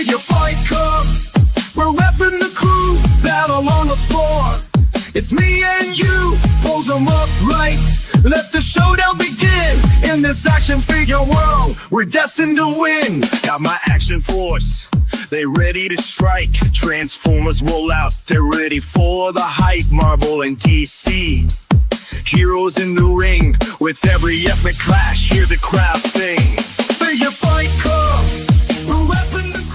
Figure fight club, we're repping the crew, battle on the floor. It's me and you, pose them up right. Let the showdown begin. In this action figure world, we're destined to win. Got my action force, they ready to strike. Transformers roll out, they're ready for the hype. Marvel and DC, heroes in the ring. With every epic clash, hear the crowd sing. Figure fight club, we're repping the crew.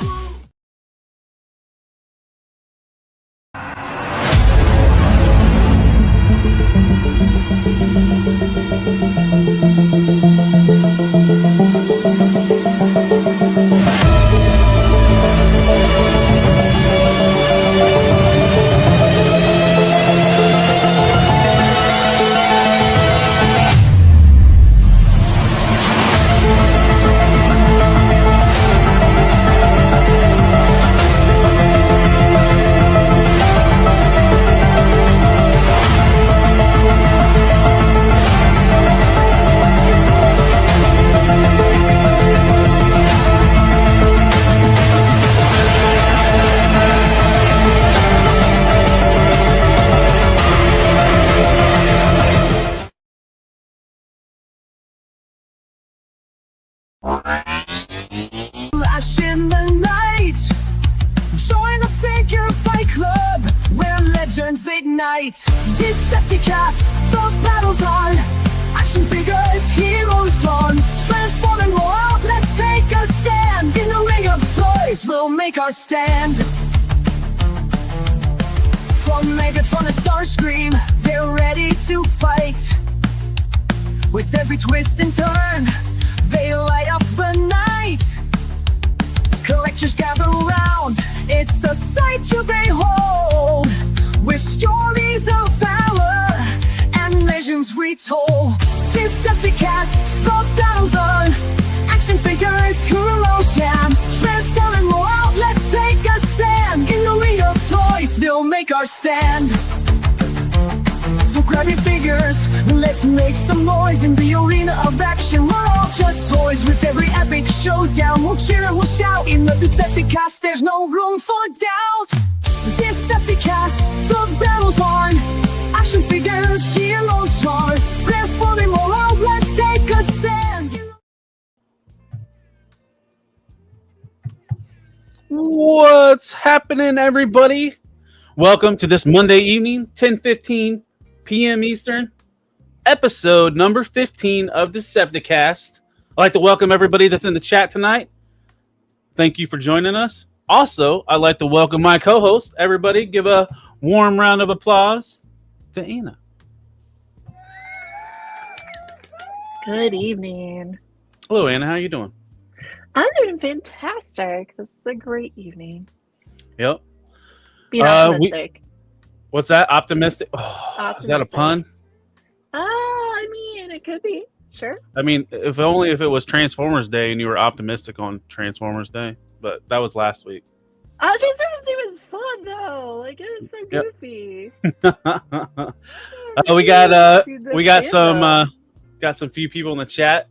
Flash in the night, join the figure fight club where legends ignite. Decepticast, the battle's on. Action figures, heroes drawn. Transform and roll out, let's take a stand. In the ring of toys, we'll make our stand. From Megatron to Starscream, they're ready to fight. With every twist and turn, they light up the night. Collectors gather round, it's a sight to behold. With stories of valor and legends retold. Decepticast, the battle's on. Action figures, heroes jam. Transform and roll out, let's take a stand. In the ring of toys, they'll make our stand. So grab your figures, let's make some noise in the arena of action. We're all just toys with every epic showdown. We'll cheer and we'll shout in the Decepticast, there's no room for doubt. Decepticast, the battle's on. Action figures, heroes drawn. Transforming all out, let's take a stand. What's happening, everybody? Welcome to this Monday evening, 10:15 p.m. Eastern, episode number 15 of Decepticast. I'd like to welcome everybody that's in the chat tonight. Thank you for joining us. Also, I'd like to welcome my co-host. Everybody, give a warm round of applause to Anna. Good evening. Hello, Anna. How you doing? I'm doing fantastic. This is a great evening. Yep. Being optimistic. What's that? Optimistic? Oh, is that a pun? I mean, it could be. Sure. I mean, if it was Transformers Day and you were optimistic on Transformers Day, but that was last week. Transformers Day was fun though. Like, it was so goofy. We got some few people in the chat.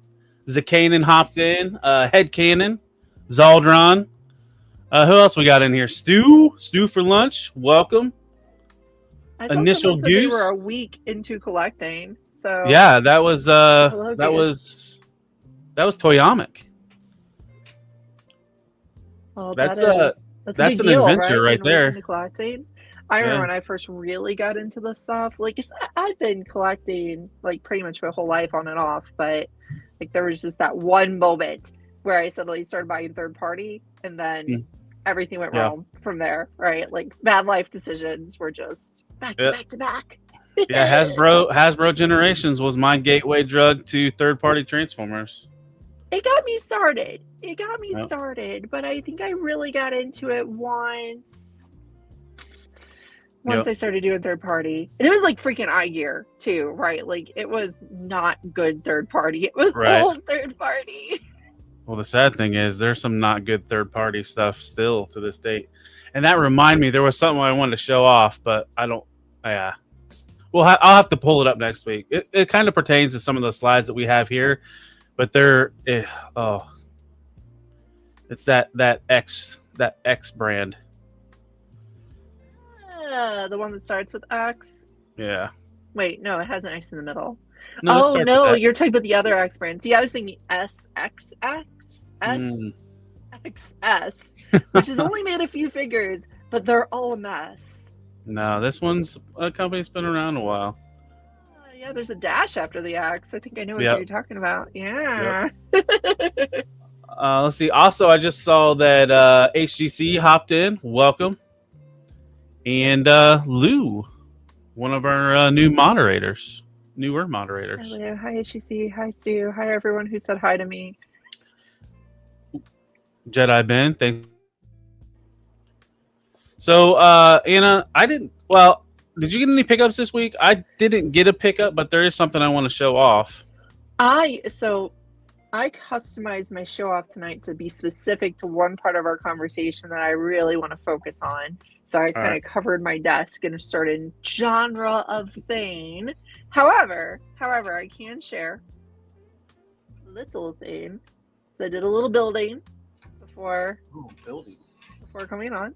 Zakanen hopped in. Headcanon, Zaldron. Who else we got in here? Stu for lunch. Welcome. I saw Initial someone said they Goose. were a week into collecting. So Yeah, that was Hello, that Goose. was Toyamic. Well, That's that's an a big deal, adventure right In there. relation to collecting. I remember when I first really got into this stuff. Like, I've been collecting like pretty much my whole life on and off, but like there was just that one moment where I suddenly started buying third party, and then everything went wrong from there. Right, like bad life decisions were just back to back to back. Yeah, Hasbro Generations was my gateway drug to third-party Transformers. It got me started, but I think I really got into it once I started doing third party. And it was like freaking iGear too, right? Like, it was not good third party. It was old third party. Well, the sad thing is there's some not good third-party stuff still to this date. And that reminded me, there was something I wanted to show off, but I don't. Well, I'll have to pull it up next week. It kind of pertains to some of the slides that we have here, but it's that that X brand. The one that starts with X. Yeah. Wait, no, it has an X in the middle. No, it Oh starts no, with X. you're talking about the other X brand. See, I was thinking SXX, Mm. SXS, which has only made a few figures, but they're all a mess. No, this one's a company that's been around a while. Yeah, there's a dash after the X. I think I know what Yep. you're talking about. Yeah. Let's see. Also, I just saw that HGC hopped in. Welcome. And Lou, one of our newer moderators. Hello, hi HCC, hi Stu, hi everyone who said hi to me. Jedi Ben, thank. So, Anna, did you get any pickups this week? I didn't get a pickup, but there is something I want to show off. I customized my show off tonight to be specific to one part of our conversation that I really want to focus on. So I kind of covered my desk in a certain genre of vein. However, I can share a little thing. So I did a little building before coming on.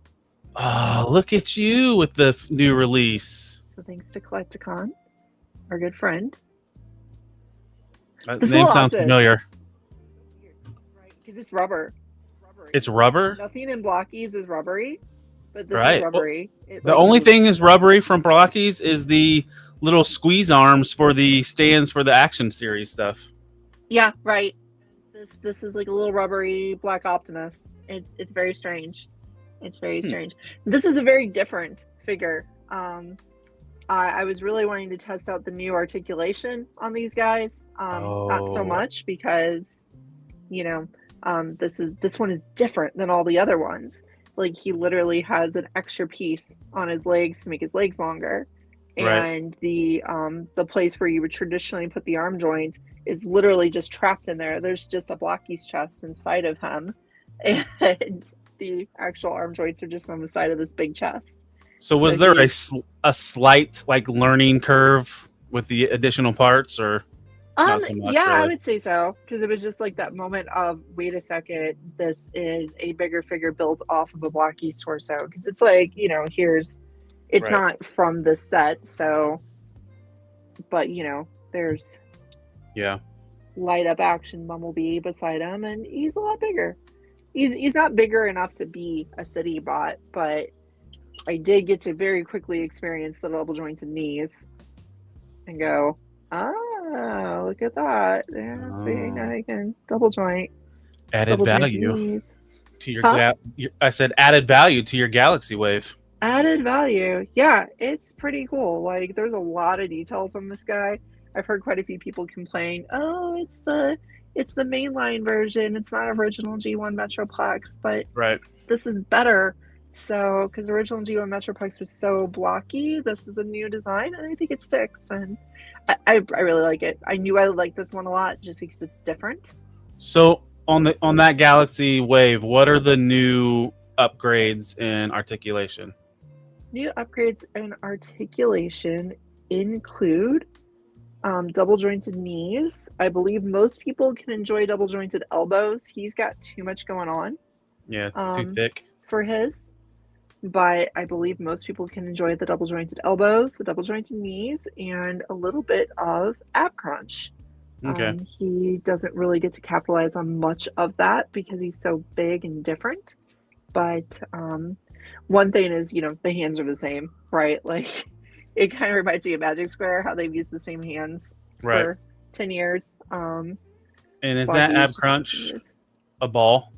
Oh, look at you with the new release. So thanks to Collecticon, our good friend. That name sounds familiar. Right, because it's rubber. It's rubber? Nothing in Blockies is rubbery, but this Right. is rubbery. The only thing is rubbery from Blockies is the little squeeze arms for the stands for the action series stuff. Yeah, right. This is like a little rubbery Black Optimus. It's very strange. It's very strange. This is a very different figure. I was really wanting to test out the new articulation on these guys. Not so much because, this one is different than all the other ones. Like, he literally has an extra piece on his legs to make his legs longer. And the place where you would traditionally put the arm joint is literally just trapped in there. There's just a Blockies chest inside of him. And the actual arm joints are just on the side of this big chest. So was there a slight learning curve with the additional parts, or not so much? Yeah, really? I would say so, because it was just like that moment of, wait a second, this is a bigger figure built off of a Blockies torso, because it's like, it's not from the set, so, but there's light up action Bumblebee beside him, and he's a lot bigger. He's not bigger enough to be a city bot, but I did get to very quickly experience the double jointed knees and go, look at that. Yeah, see, now I can double joint. Added value to your I said added value to your Galaxy Wave. Added value. Yeah, it's pretty cool. Like, there's a lot of details on this guy. I've heard quite a few people complain, it's the mainline version. It's not original G1 Metroplex, but this is better. So, because original G1 Metroplex was so blocky, this is a new design, and I think it sticks. And I really like it. I knew I would like this one a lot just because it's different. So, on that Galaxy Wave, what are the new upgrades in articulation? New upgrades in articulation include double jointed knees. I believe most people can enjoy double jointed elbows. He's got too much going on. Yeah, too thick for his. But I believe most people can enjoy the double jointed elbows, the double jointed knees, and a little bit of ab crunch. Okay. He doesn't really get to capitalize on much of that because he's so big and different. But one thing is, the hands are the same, right? Like, it kind of reminds me of Magic Square, how they've used the same hands for 10 years. And is that ab crunch a ball?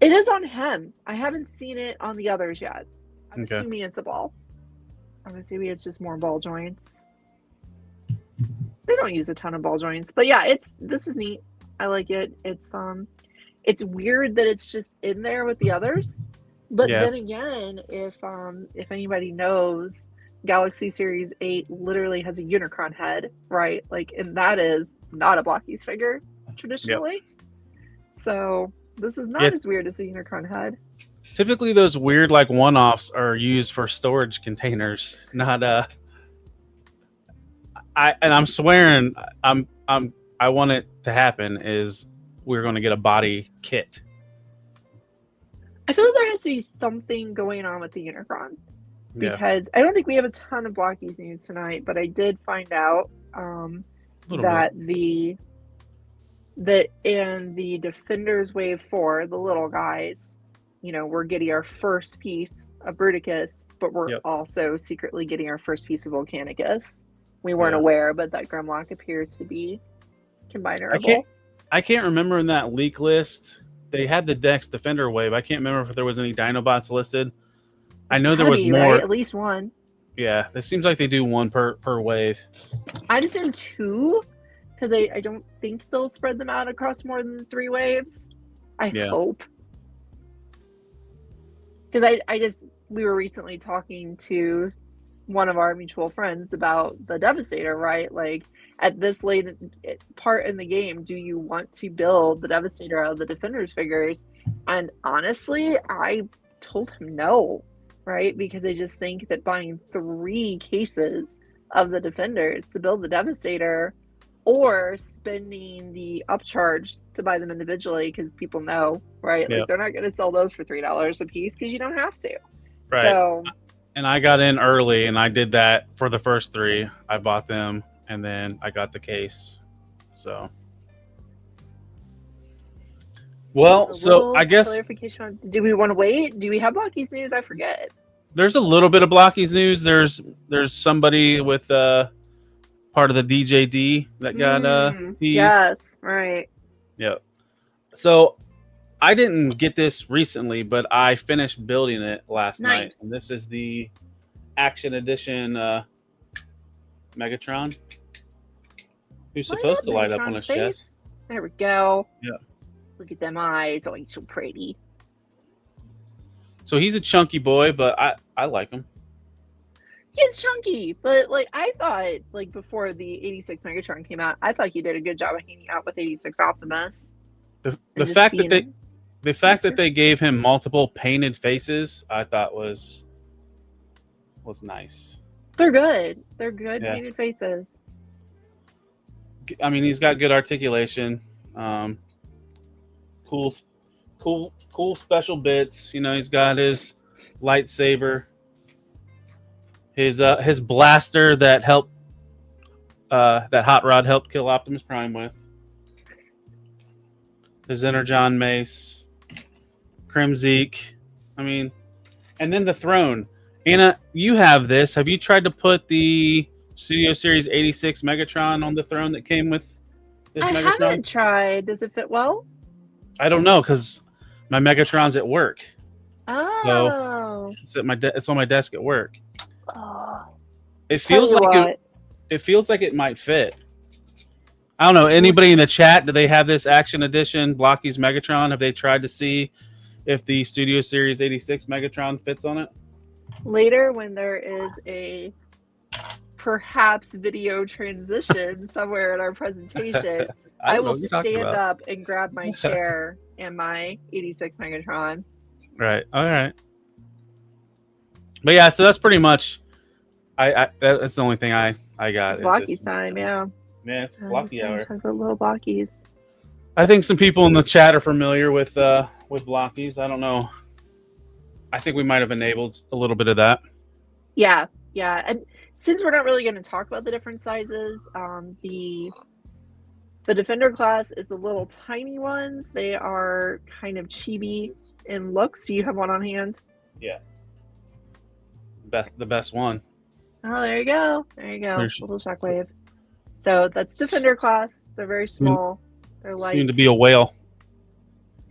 It is on him. I haven't seen it on the others yet. I'm assuming it's a ball. I'm assuming it's just more ball joints. They don't use a ton of ball joints, but yeah, this is neat. I like it. It's weird that it's just in there with the others. But then again, if anybody knows, Galaxy Series 8 literally has a Unicron head, right? Like, and that is not a Blockies figure traditionally. So this is not as weird as the Unicron head. Typically, those weird one-offs are used for storage containers, not I'm swearing, I want it to happen is we're going to get a body kit. I feel like there has to be something going on with the Unicron. Yeah, Because I don't think we have a ton of Blockies news tonight, but I did find out a little that bit. in the Defenders Wave 4, the little guys, we're getting our first piece of Bruticus, but we're Yep. also secretly getting our first piece of Volcanicus. We weren't Yeah. aware, but that Grimlock appears to be combinable. I can't remember in that leak list. They had the Dex Defender wave. I can't remember if there was any Dinobots listed. I know there was more. Right? At least one. Yeah, it seems like they do one per wave. I'd assume two, because I don't think they'll spread them out across more than 3 waves. I hope. Because we were recently talking to one of our mutual friends about the Devastator, right? Like, at this late part in the game, do you want to build the Devastator out of the Defenders figures? And honestly, I told him no, right? Because I just think that buying 3 cases of the Defenders to build the Devastator, or spending the upcharge to buy them individually, because people know, right? Like, they're not going to sell those for $3 a piece because you don't have to. Right. So, and I got in early, and I did that for the first 3. I bought them, and then I got the case. So, well, so I guess clarification. Do we want to wait? Do we have Blockies news? I forget. There's a little bit of Blockies news. There's somebody with part of the DJD that got teased. Yes, right. Yep. So I didn't get this recently, but I finished building it last night. And this is the Action Edition Megatron. Who's supposed to light up on his chest. There we go. Yeah. Look at them eyes. Oh, he's so pretty. So he's a chunky boy, but I like him. He's chunky, but like I thought, like before the 86 Megatron came out, I thought he did a good job of hanging out with 86 Optimus. The fact that they gave him multiple painted faces, I thought was nice. They're good. They're good painted faces. I mean, he's got good articulation. Cool special bits. He's got his lightsaber. His blaster that Hot Rod helped kill Optimus Prime with. His Energon mace. Crimzeek. I mean, and then the throne. Anna, you have this. Have you tried to put the Studio Series 86 Megatron on the throne that came with this Megatron? I haven't tried. Does it fit well? I don't know, because my Megatron's at work. Oh. So it's on my desk at work. Oh. It feels like it might fit. I don't know. Anybody in the chat, do they have this Action Edition Blockies Megatron? Have they tried to see if the Studio Series 86 Megatron fits on it? Later, when there is a perhaps video transition somewhere in our presentation, I will stand up and grab my chair and my 86 Megatron. Right. All right. But yeah, so that's pretty much. That's the only thing I got. It's Blockies time, yeah. Yeah, it's Blocky hour. Talk about little Blockies. I think some people in the chat are familiar with Blockies. I don't know. I think we might have enabled a little bit of that. Yeah. And since we're not really going to talk about the different sizes, the Defender class is the little tiny ones. They are kind of chibi in looks. Do you have one on hand? Yeah. The best one. Oh, there you go. Little Shockwave. So that's Defender class. They're very small. They're like soon to be a whale.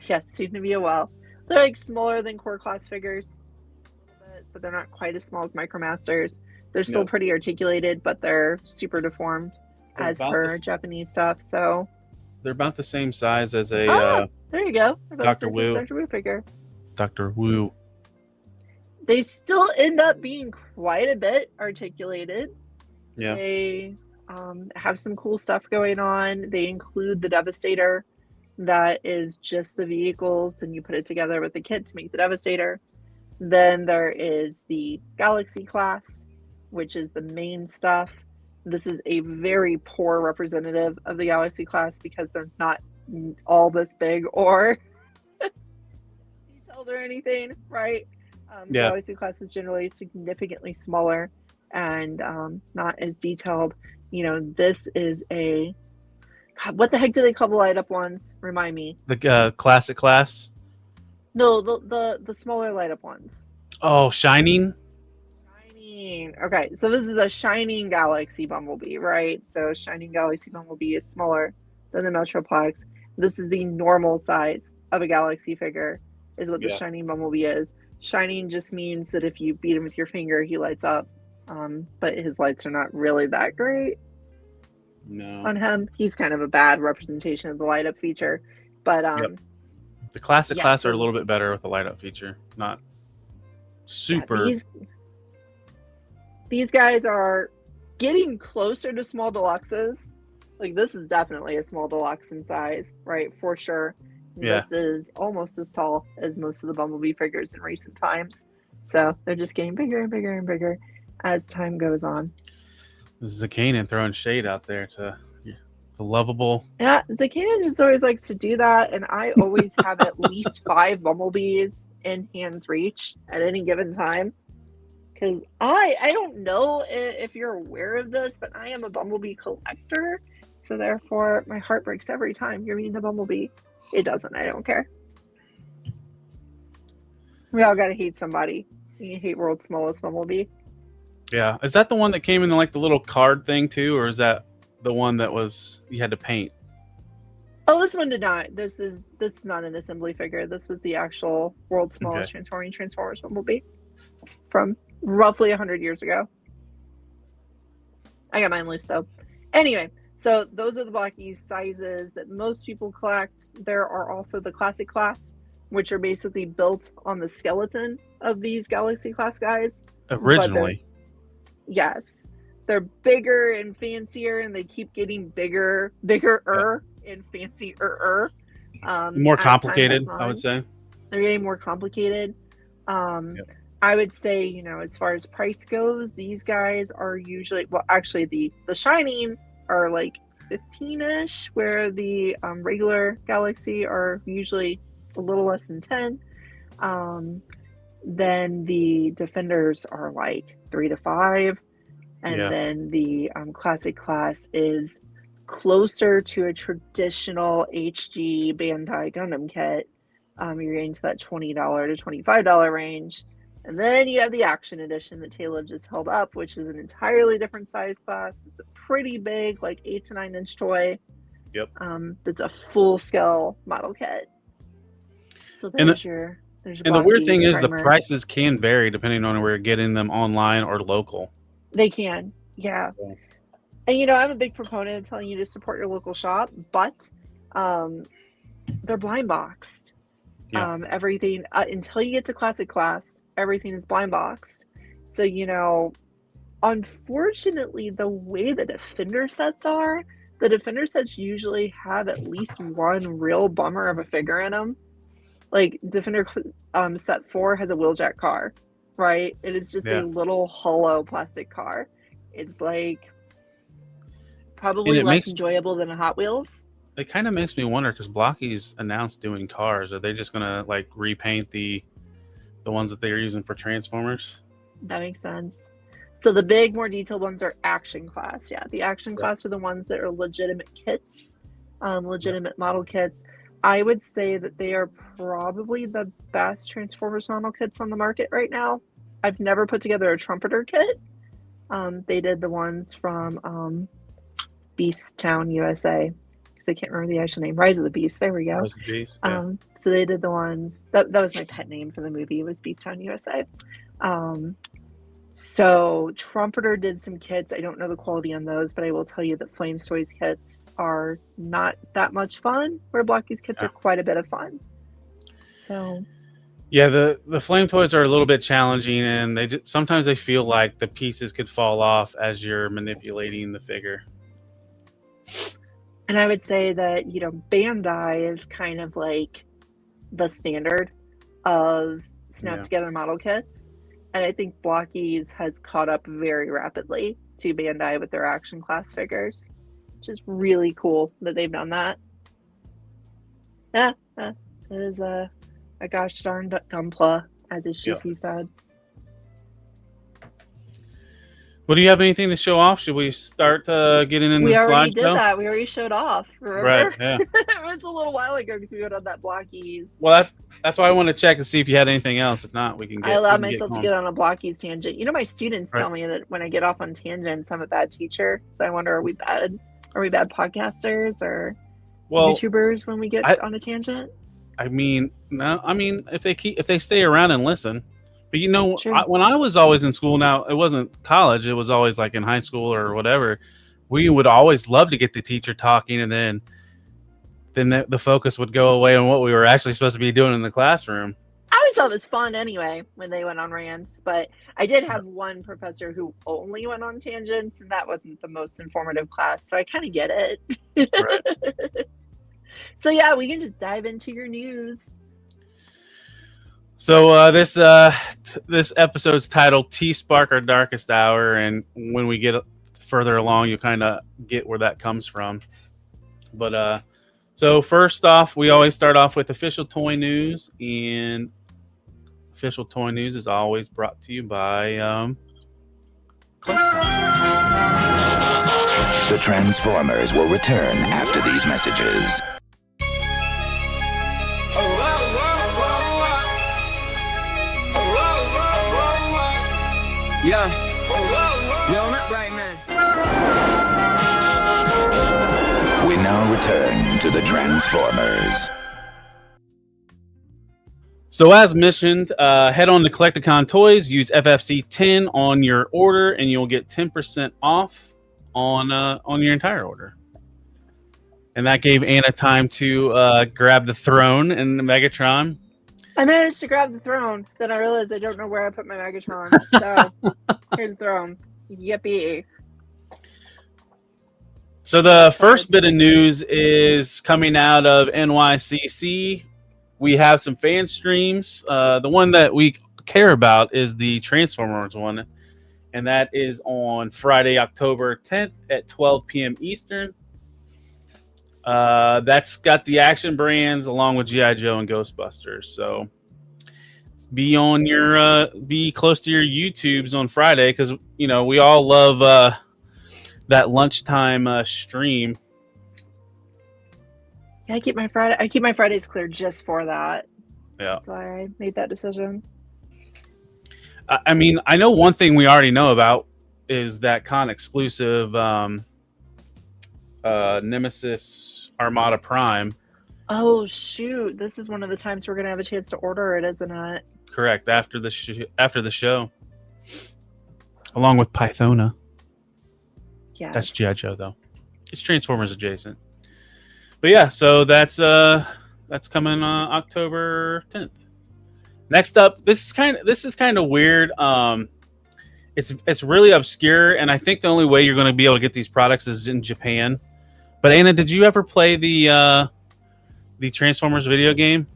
Yes, soon to be a whale. They're like smaller than core class figures, but they're not quite as small as Micromasters. They're still pretty articulated, but they're super deformed as per Japanese stuff. So they're about the same size as a. There you go. Dr. Wu. Dr. Wu figure. Dr. Wu. They still end up being quite a bit articulated. Yeah. They have some cool stuff going on. They include the Devastator. That is just the vehicles. Then you put it together with the kit to make the Devastator. Then there is the Galaxy class, which is the main stuff. This is a very poor representative of the Galaxy class because they're not all this big or detailed or anything, right? Yeah. Galaxy class is generally significantly smaller and not as detailed. This is a... God, what the heck do they call the light up ones? Remind me. The classic class. No, the smaller light up ones. Oh, Shining. Shining. Okay, so this is a Shining Galaxy Bumblebee, right? So Shining Galaxy Bumblebee is smaller than the Metroplex. This is the normal size of a Galaxy figure, is what the Shining Bumblebee is. Shining just means that if you beat him with your finger, he lights up. But his lights are not really that great. No. On him. He's kind of a bad representation of the light up feature. But the classic class are a little bit better with the light up feature. Not super. Yeah, these guys are getting closer to small deluxes. Like, this is definitely a small deluxe in size, right? For sure. Yeah. This is almost as tall as most of the Bumblebee figures in recent times. So they're just getting bigger and bigger and bigger as time goes on. This is Zakanin throwing shade out there to the lovable. Yeah, Zakanin just always likes to do that, and I always have at least 5 Bumblebees in hand's reach at any given time. Because I don't know if you're aware of this, but I am a Bumblebee collector, so therefore my heart breaks every time you're meeting a Bumblebee. It doesn't. I don't care. We all gotta hate somebody. You hate world's smallest Bumblebee. Yeah, is that the one that came in like the little card thing too, or is that the one that was you had to paint? Oh, this one did not. This is not an assembly figure. This was the actual world's smallest transforming Transformers Bumblebee from roughly 100 years ago. I got mine loose though. Anyway, so those are the blocky sizes that most people collect. There are also the classic class, which are basically built on the skeleton of these Galaxy class guys. Originally. Yes. They're bigger and fancier, and they keep getting bigger and fancier. More complicated, I would say. They're getting more complicated. I would say, as far as price goes, these guys are usually, well, actually the Shining are like 15-ish, where the regular Galaxy are usually a little less than 10. Then the Defenders are like 3 to 5. And then the classic class is closer to a traditional HG Bandai Gundam kit. You're getting to that $20 to $25 range. And then you have the Action Edition that Taylor just held up, which is an entirely different size class. It's a pretty big, like 8 to 9 inch toy. Yep. That's a full scale model kit. So there's your and the weird thing is the prices can vary depending on where you're getting them online or local. They can, yeah. And I'm a big proponent of telling you to support your local shop, but they're blind boxed. Everything until you get to classic class, everything is blind boxed. So unfortunately, the way the Defender sets are, the Defender sets usually have at least one real bummer of a figure in them. Like Defender set 4 has a wheeljack car, right? It is just a little hollow plastic car. It's like probably less enjoyable than a Hot Wheels. It kind of makes me wonder because Blocky's announced doing cars. Are they just gonna like repaint the ones that they are using for Transformers? That makes sense. So the big, more detailed ones are Action Class. Yeah, the Action Class are the ones that are legitimate kits, legitimate model kits. I would say that they are probably the best Transformers model kits on the market right now. I've never put together a Trumpeter kit. They did the ones from Beast Town, USA. Because I can't remember the actual name. Rise of the Beast. There we go. Rise of the Beast, yeah. So they did the ones. That was my pet name for the movie. Was Beast Town, USA. So Trumpeter did some kits. I don't know the quality on those, but I will tell you that Flames Toys kits are not that much fun, where Blocky's kits are quite a bit of fun. So yeah, the Flame Toys are a little bit challenging, and sometimes they feel like the pieces could fall off as you're manipulating the figure. And I would say that, Bandai is kind of like the standard of snap together model kits. And I think Blocky's has caught up very rapidly to Bandai with their Action Class figures, which is really cool that they've done that. Yeah, it is A gosh darn dumpla, as his Yeah. shissy said. Well, do you have anything to show off? Should we start getting in We the already did slideshow? that. We already showed off. Remember? Right. Yeah. It was a little while ago because we went on that Blockies. Well, that's why I want to check to see if you had anything else. If not, we can get. I allowed we can myself to going. get on a Blockies tangent. You know, my students tell Right. me that when I get off on tangents, I'm a bad teacher. So I wonder, are we bad? Are we bad podcasters or Well, YouTubers when we get on a tangent? I mean, no. I mean, if they stay around and listen. But you know, True. when I was always in school, now it wasn't college; it was always like in high school or whatever. We would always love to get the teacher talking, and then the focus would go away on what we were actually supposed to be doing in the classroom. I always thought it was fun anyway when they went on rants, but I did have one professor who only went on tangents, and that wasn't the most informative class, so I kind of get it. Right. So yeah, we can just dive into your news. So this episode's titled T-Spark, Our Darkest Hour, and when we get further along, you'll kind of get where that comes from. But so first off, we always start off with official toy news, and official toy news is always brought to you by The Transformers will return after these messages. Yeah. Yo, not right, man. We now return to the Transformers. So as mentioned, head on to Collecticon Toys, use FFC 10 on your order, and you'll get 10% off on your entire order. And that gave Anna time to grab the throne and the Megatron. I managed to grab the throne, then I realized I don't know where I put my Megatron. So here's the throne. Yippee. So the first bit of news is coming out of NYCC. We have some fan streams. The one that we care about is the Transformers one, and that is on Friday, October 10th at 12 p.m. Eastern. That's got the action brands along with G.I. Joe and Ghostbusters. So be on your be close to your YouTubes on Friday, because you know we all love that lunchtime stream. Yeah, I keep my Fridays clear just for that. Yeah. That's why I made that decision. I mean, I know one thing we already know about is that con exclusive Nemesis Armada Prime. Oh shoot! This is one of the times we're gonna have a chance to order it, isn't it? Correct. After the show, along with Pythona. Yeah. That's G.I. Joe though. It's Transformers adjacent. But yeah, so that's coming October 10th. Next up, this is kind of weird. It's really obscure, and I think the only way you're going to be able to get these products is in Japan. But Anna, did you ever play the Transformers video game?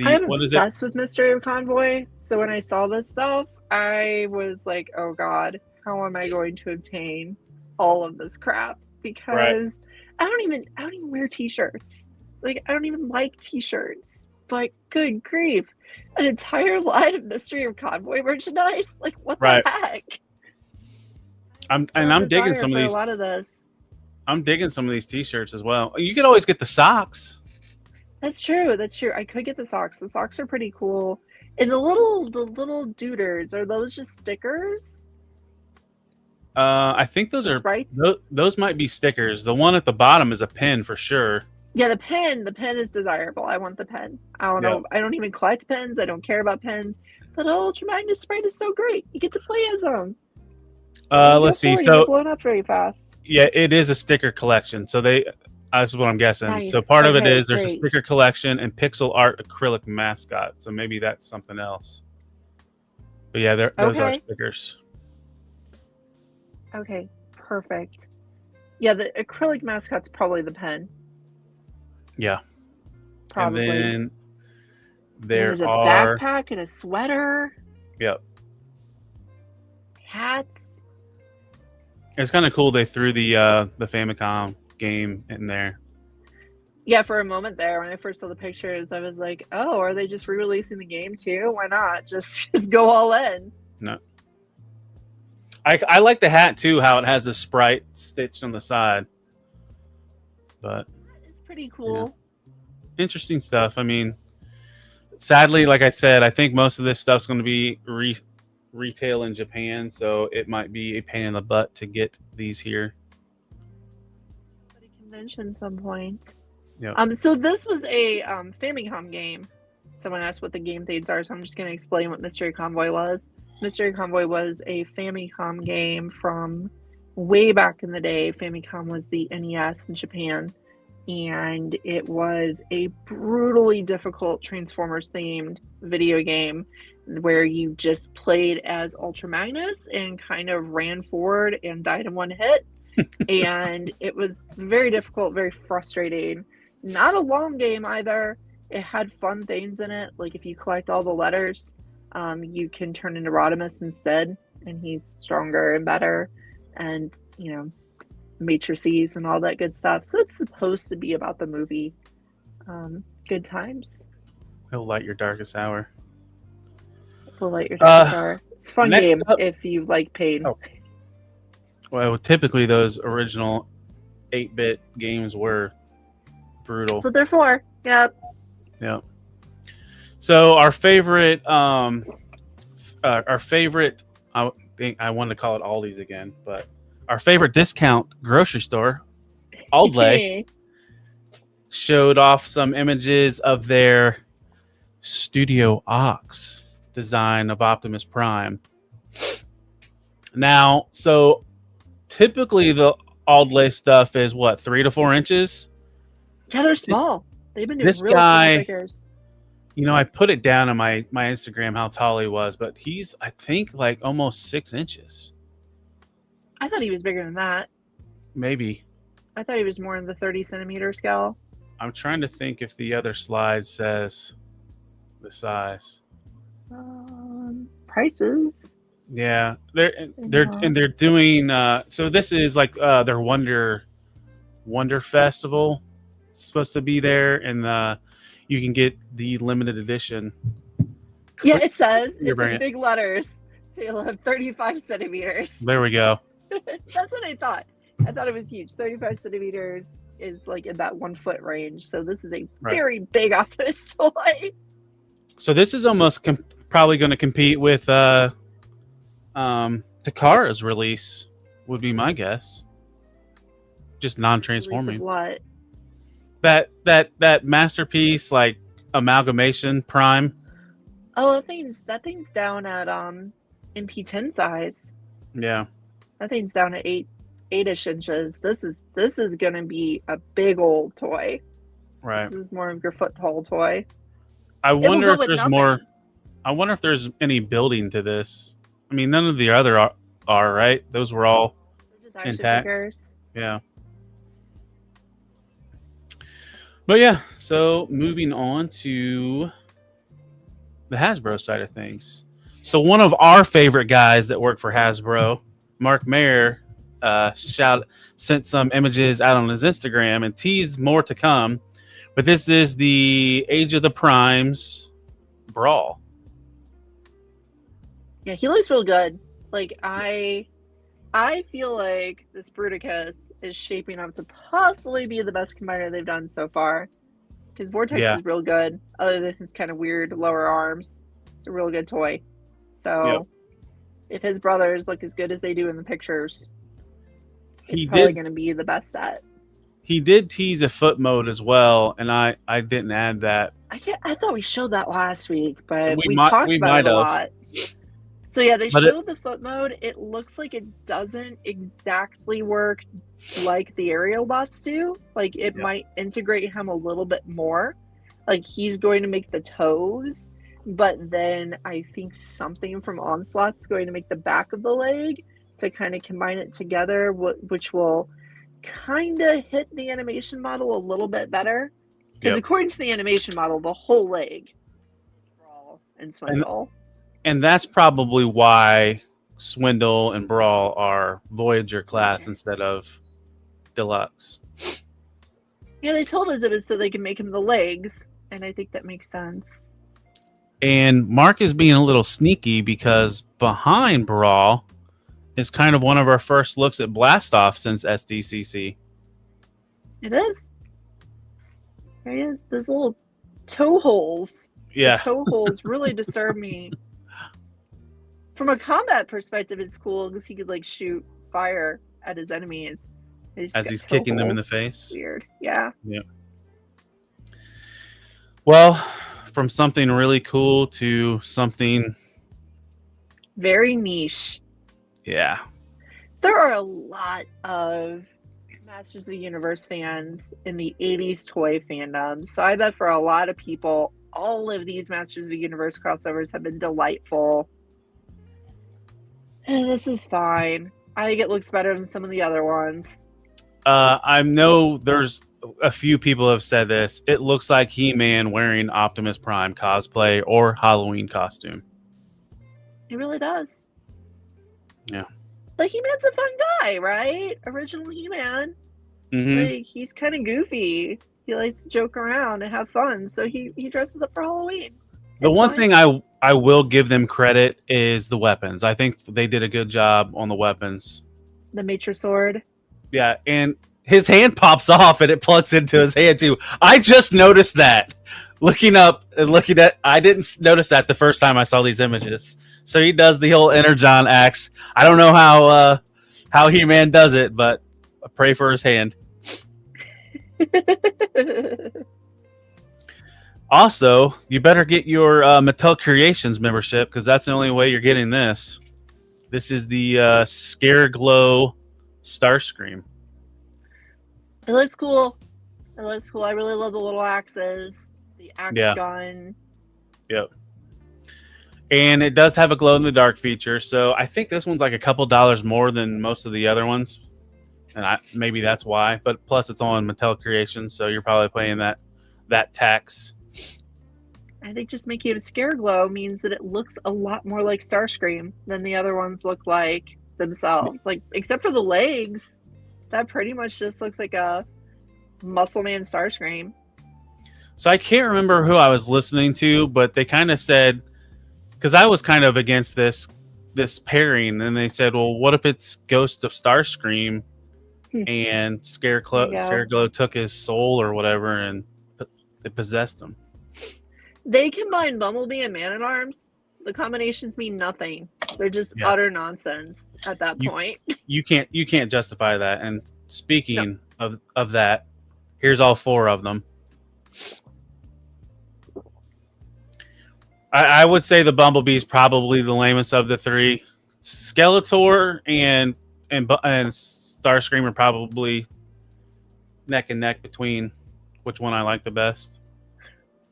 I'm obsessed with Mystery of Convoy. So when I saw this stuff, I was like, "Oh God, how am I going to obtain all of this crap?" Because I don't even wear T-shirts. Like I don't even like T-shirts. But good grief, an entire line of Mystery of Convoy merchandise. Like what the heck? I'm digging some of these. A lot of this. I'm digging some of these T-shirts as well. You could always get the socks. That's true. I could get the socks. The socks are pretty cool. And the little duders, are those just stickers? I think those are those might be stickers. The one at the bottom is a pin for sure. Yeah, the pen is desirable. I want the pen. I don't know. I don't even collect pens. I don't care about pens. But Ultra Magnus Sprite is so great. You get to play as them. Let's see. So blown up very fast. Yeah, it is a sticker collection. So that's what I'm guessing. Nice. So part of it is there's great. a sticker collection and pixel art acrylic mascot. So maybe that's something else. But yeah, those are stickers. Okay, perfect. Yeah, the acrylic mascot's probably the pen. Yeah. Probably. And then there's a backpack and a sweater. Yep. Hats. It's kind of cool they threw the Famicom game in there. Yeah, for a moment there, when I first saw the pictures, I was like, "Oh, are they just re-releasing the game too? Why not? Just go all in." No. I like the hat too, how it has the sprite stitched on the side. But It's pretty cool. interesting stuff. I mean, sadly, like I said, I think most of this stuff's going to be retail in Japan, so it might be a pain in the butt to get these here. At a convention some point. Yeah. So this was a Famicom game. Someone asked what the game themes are, so I'm just going to explain what Mystery Convoy was. Mystery Convoy was a Famicom game from way back in the day. Famicom was the NES in Japan, and it was a brutally difficult Transformers themed video game where you just played as Ultra Magnus and kind of ran forward and died in one hit. And it was very difficult, very frustrating. Not a long game either. It had fun things in it, like if you collect all the letters, you can turn into Rodimus instead, and he's stronger and better, and matrices and all that good stuff. So it's supposed to be about the movie. Good times. He'll light your darkest hour. We'll light your darkest hour. It's a fun next game up- if you like pain. Oh. Well, typically those original 8-bit games were brutal. That's what they're for. Yep. Yeah. So our favorite, I think I wanted to call it Aldi's again, but our favorite discount grocery store, Aldley, showed off some images of their Studio Ox design of Optimus Prime. Now, so typically the Aldley stuff is what, 3 to 4 inches? Yeah, they're small. They've been doing this really guy- small figures. I put it down on my Instagram how tall he was, but he's, I think, like almost 6 inches. I thought he was bigger than that. Maybe. I thought he was more in the 30 centimeter scale. I'm trying to think if the other slide says the size. Prices. Yeah, they're doing. So this is like their Wonder Festival. It's supposed to be there, and you can get the limited edition. Yeah, it says Your it's in brand. big letters. So you'll have 35 centimeters. There we go. That's what I thought. I thought it was huge. 35 centimeters is like in that 1 foot range. So this is a Right. very big Optimus toy. So this is almost probably going to compete with Takara's release. Would be my guess. Just non-transforming. What? That masterpiece, like amalgamation Prime. Oh, that thing's down at MP10 size. Yeah. That thing's down at 8-ish inches. This is gonna be a big old toy. Right. This is more of your foot tall toy. I will wonder go if with there's nothing. more. I wonder if there's any building to this. I mean, none of the other are right. Those were all They're just action intact. figures. yeah. But yeah, so moving on to the Hasbro side of things. So one of our favorite guys that work for Hasbro, Mark Mayer, sent some images out on his Instagram and teased more to come. But this is the Age of the Primes Brawl. Yeah, he looks real good. Like I feel like this Bruticus is shaping up to possibly be the best combiner they've done so far. Because Vortex Yeah. is real good, other than his kind of weird lower arms. It's a real good toy. So if his brothers look as good as they do in the pictures, it's probably going to be the best set. He did tease a foot mode as well, and I didn't add that. I thought we showed that last week, but We we might- talked we about might it a have. lot. So yeah, they But showed the foot mode. It looks like it doesn't exactly work like the aerial bots do. Like it might integrate him a little bit more. Like he's going to make the toes, but then I think something from Onslaught's going to make the back of the leg to kind of combine it together, which will kind of hit the animation model a little bit better. Because according to the animation model, the whole leg, Brawl and Swindle. And that's probably why Swindle and Brawl are Voyager class instead of Deluxe. Yeah, they told us it was so they could make him the legs, and I think that makes sense. And Mark is being a little sneaky because behind Brawl is kind of one of our first looks at Blastoff since SDCC. It is. There he is. Those little toe holes. Yeah. The toe holes really disturb me. From a combat perspective, it's cool because he could like shoot fire at his enemies. As he's kicking them in the face. Weird. Yeah. Yeah. Well, from something really cool to something very niche. Yeah. There are a lot of Masters of the Universe fans in the 80s toy fandom. So I bet for a lot of people, all of these Masters of the Universe crossovers have been delightful. And this is fine. I think it looks better than some of the other ones. I know there's a few people have said this. It looks like He-Man wearing Optimus Prime cosplay or Halloween costume. It really does. Yeah. But He-Man's a fun guy, right? Original He-Man. Mm-hmm. Like, he's kind of goofy. He likes to joke around and have fun. So he dresses up for Halloween. The one thing I will give them credit is the weapons. I think they did a good job on the weapons. The Matrix sword. Yeah, and his hand pops off and it plugs into his hand too. I just noticed that. Looking up and looking at, I didn't notice that the first time I saw these images. So he does the whole Energon axe. I don't know how He-Man does it, but I pray for his hand. Also, you better get your Mattel Creations membership because that's the only way you're getting this. This is the Scare Glow Starscream. It looks cool. It looks cool. I really love the little axes. The axe gun. Yep. And it does have a glow-in-the-dark feature, so I think this one's like a couple dollars more than most of the other ones. And maybe that's why. But plus it's on Mattel Creations, so you're probably paying that tax. I think just making it a Scare Glow means that it looks a lot more like Starscream than the other ones look like themselves. Like, except for the legs, that pretty much just looks like a Muscle Man Starscream. So I can't remember who I was listening to, but they kind of said, because I was kind of against this pairing, and they said, well, what if it's Ghost of Starscream and Scare Glow took his soul or whatever and it possessed him? They combine Bumblebee and Man-at-Arms. The combinations mean nothing. They're just utter nonsense at that point. You can't justify that. And speaking of that, here's all four of them. I would say the Bumblebee is probably the lamest of the three. Skeletor and Starscream are probably neck and neck between which one I like the best.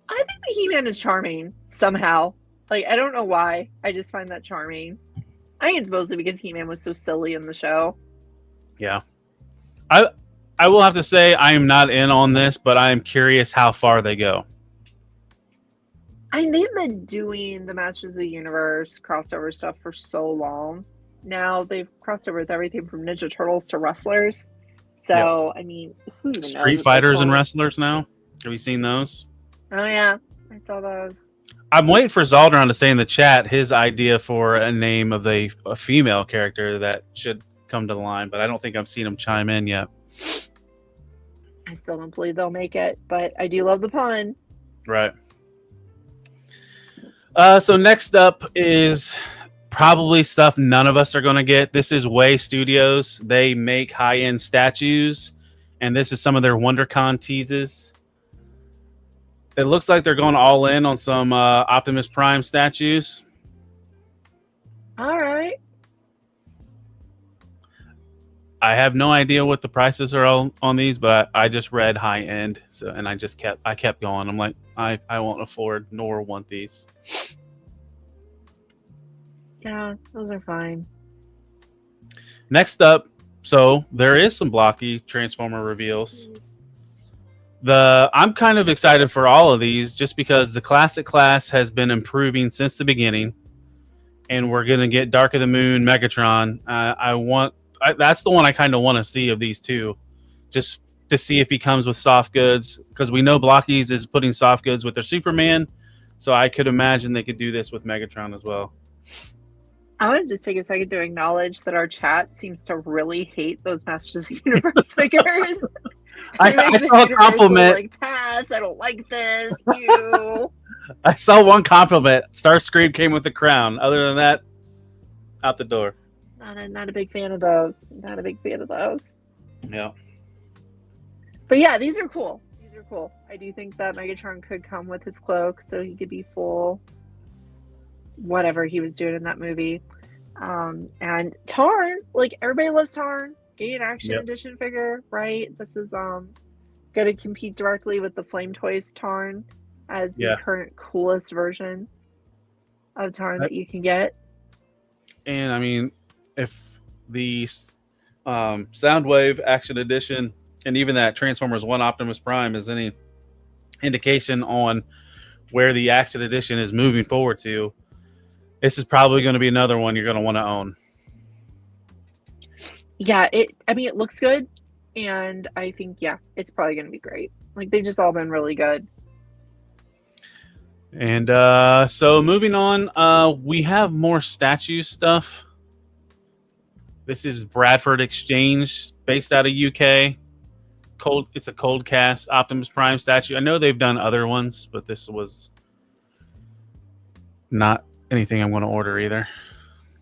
I think the He-Man is charming somehow. Like, I don't know why. I just find that charming. I think it's mostly because He-Man was so silly in the show. Yeah. I will have to say I am not in on this, but I am curious how far they go. They've been doing the Masters of the Universe crossover stuff for so long. Now they've crossed over with everything from Ninja Turtles to wrestlers. So, I mean, who even knows? Street Fighters and wrestlers now? Have you seen those? Oh, yeah. I saw those. I'm waiting for Zaldron to say in the chat his idea for a name of a female character that should come to the line, but I don't think I've seen him chime in yet. I still don't believe they'll make it, but I do love the pun. Right. So next up is probably stuff none of us are going to get. This is Way Studios. They make high-end statues, and this is some of their WonderCon teases. It looks like they're going all in on some Optimus Prime statues. All right. I have no idea what the prices are on these, but I just read high end, and I kept going. I'm like, I won't afford nor want these. Yeah, those are fine. Next up, so there is some blocky Transformer reveals. I'm kind of excited for all of these just because the classic class has been improving since the beginning, and we're gonna get Dark of the Moon Megatron. That's the one I kind of want to see of these two, just to see if he comes with soft goods, because we know Blockies is putting soft goods with their Superman, so I could imagine they could do this with Megatron as well. I want to just take a second to acknowledge that our chat seems to really hate those Masters of the Universe figures. I saw a compliment. Like, pass, I don't like this. You. I saw one compliment. Starscream came with the crown. Other than that, out the door. Not a big fan of those. Not a big fan of those. Yeah. But yeah, these are cool. These are cool. I do think that Megatron could come with his cloak, so he could be full whatever he was doing in that movie. And Tarn, like everybody loves Tarn. Get an action edition figure, right? This is going to compete directly with the Flame Toys Tarn as the current coolest version of Tarn that you can get. And I mean, if the Soundwave Action Edition and even that Transformers 1 Optimus Prime is any indication on where the Action Edition is moving forward to, this is probably going to be another one you're going to want to own. Yeah, it looks good, and I think, it's probably going to be great. Like, they've just all been really good. And so moving on, we have more statue stuff. This is Bradford Exchange, based out of UK. It's a cold cast Optimus Prime statue. I know they've done other ones, but this was not anything I'm going to order either.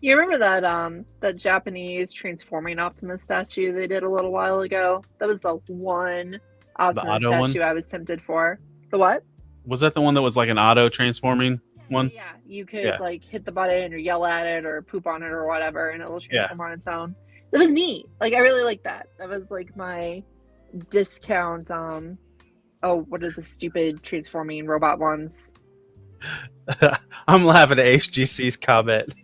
You remember that Japanese transforming Optimus statue they did a little while ago? That was the one Optimus statue I was tempted for. The what? Was that the one that was like an auto transforming one? Yeah, you could like hit the button or yell at it or poop on it or whatever, and it will transform on its own. That was neat. Like, I really like that. That was like my discount. What are the stupid transforming robot ones? I'm laughing at HGC's comment.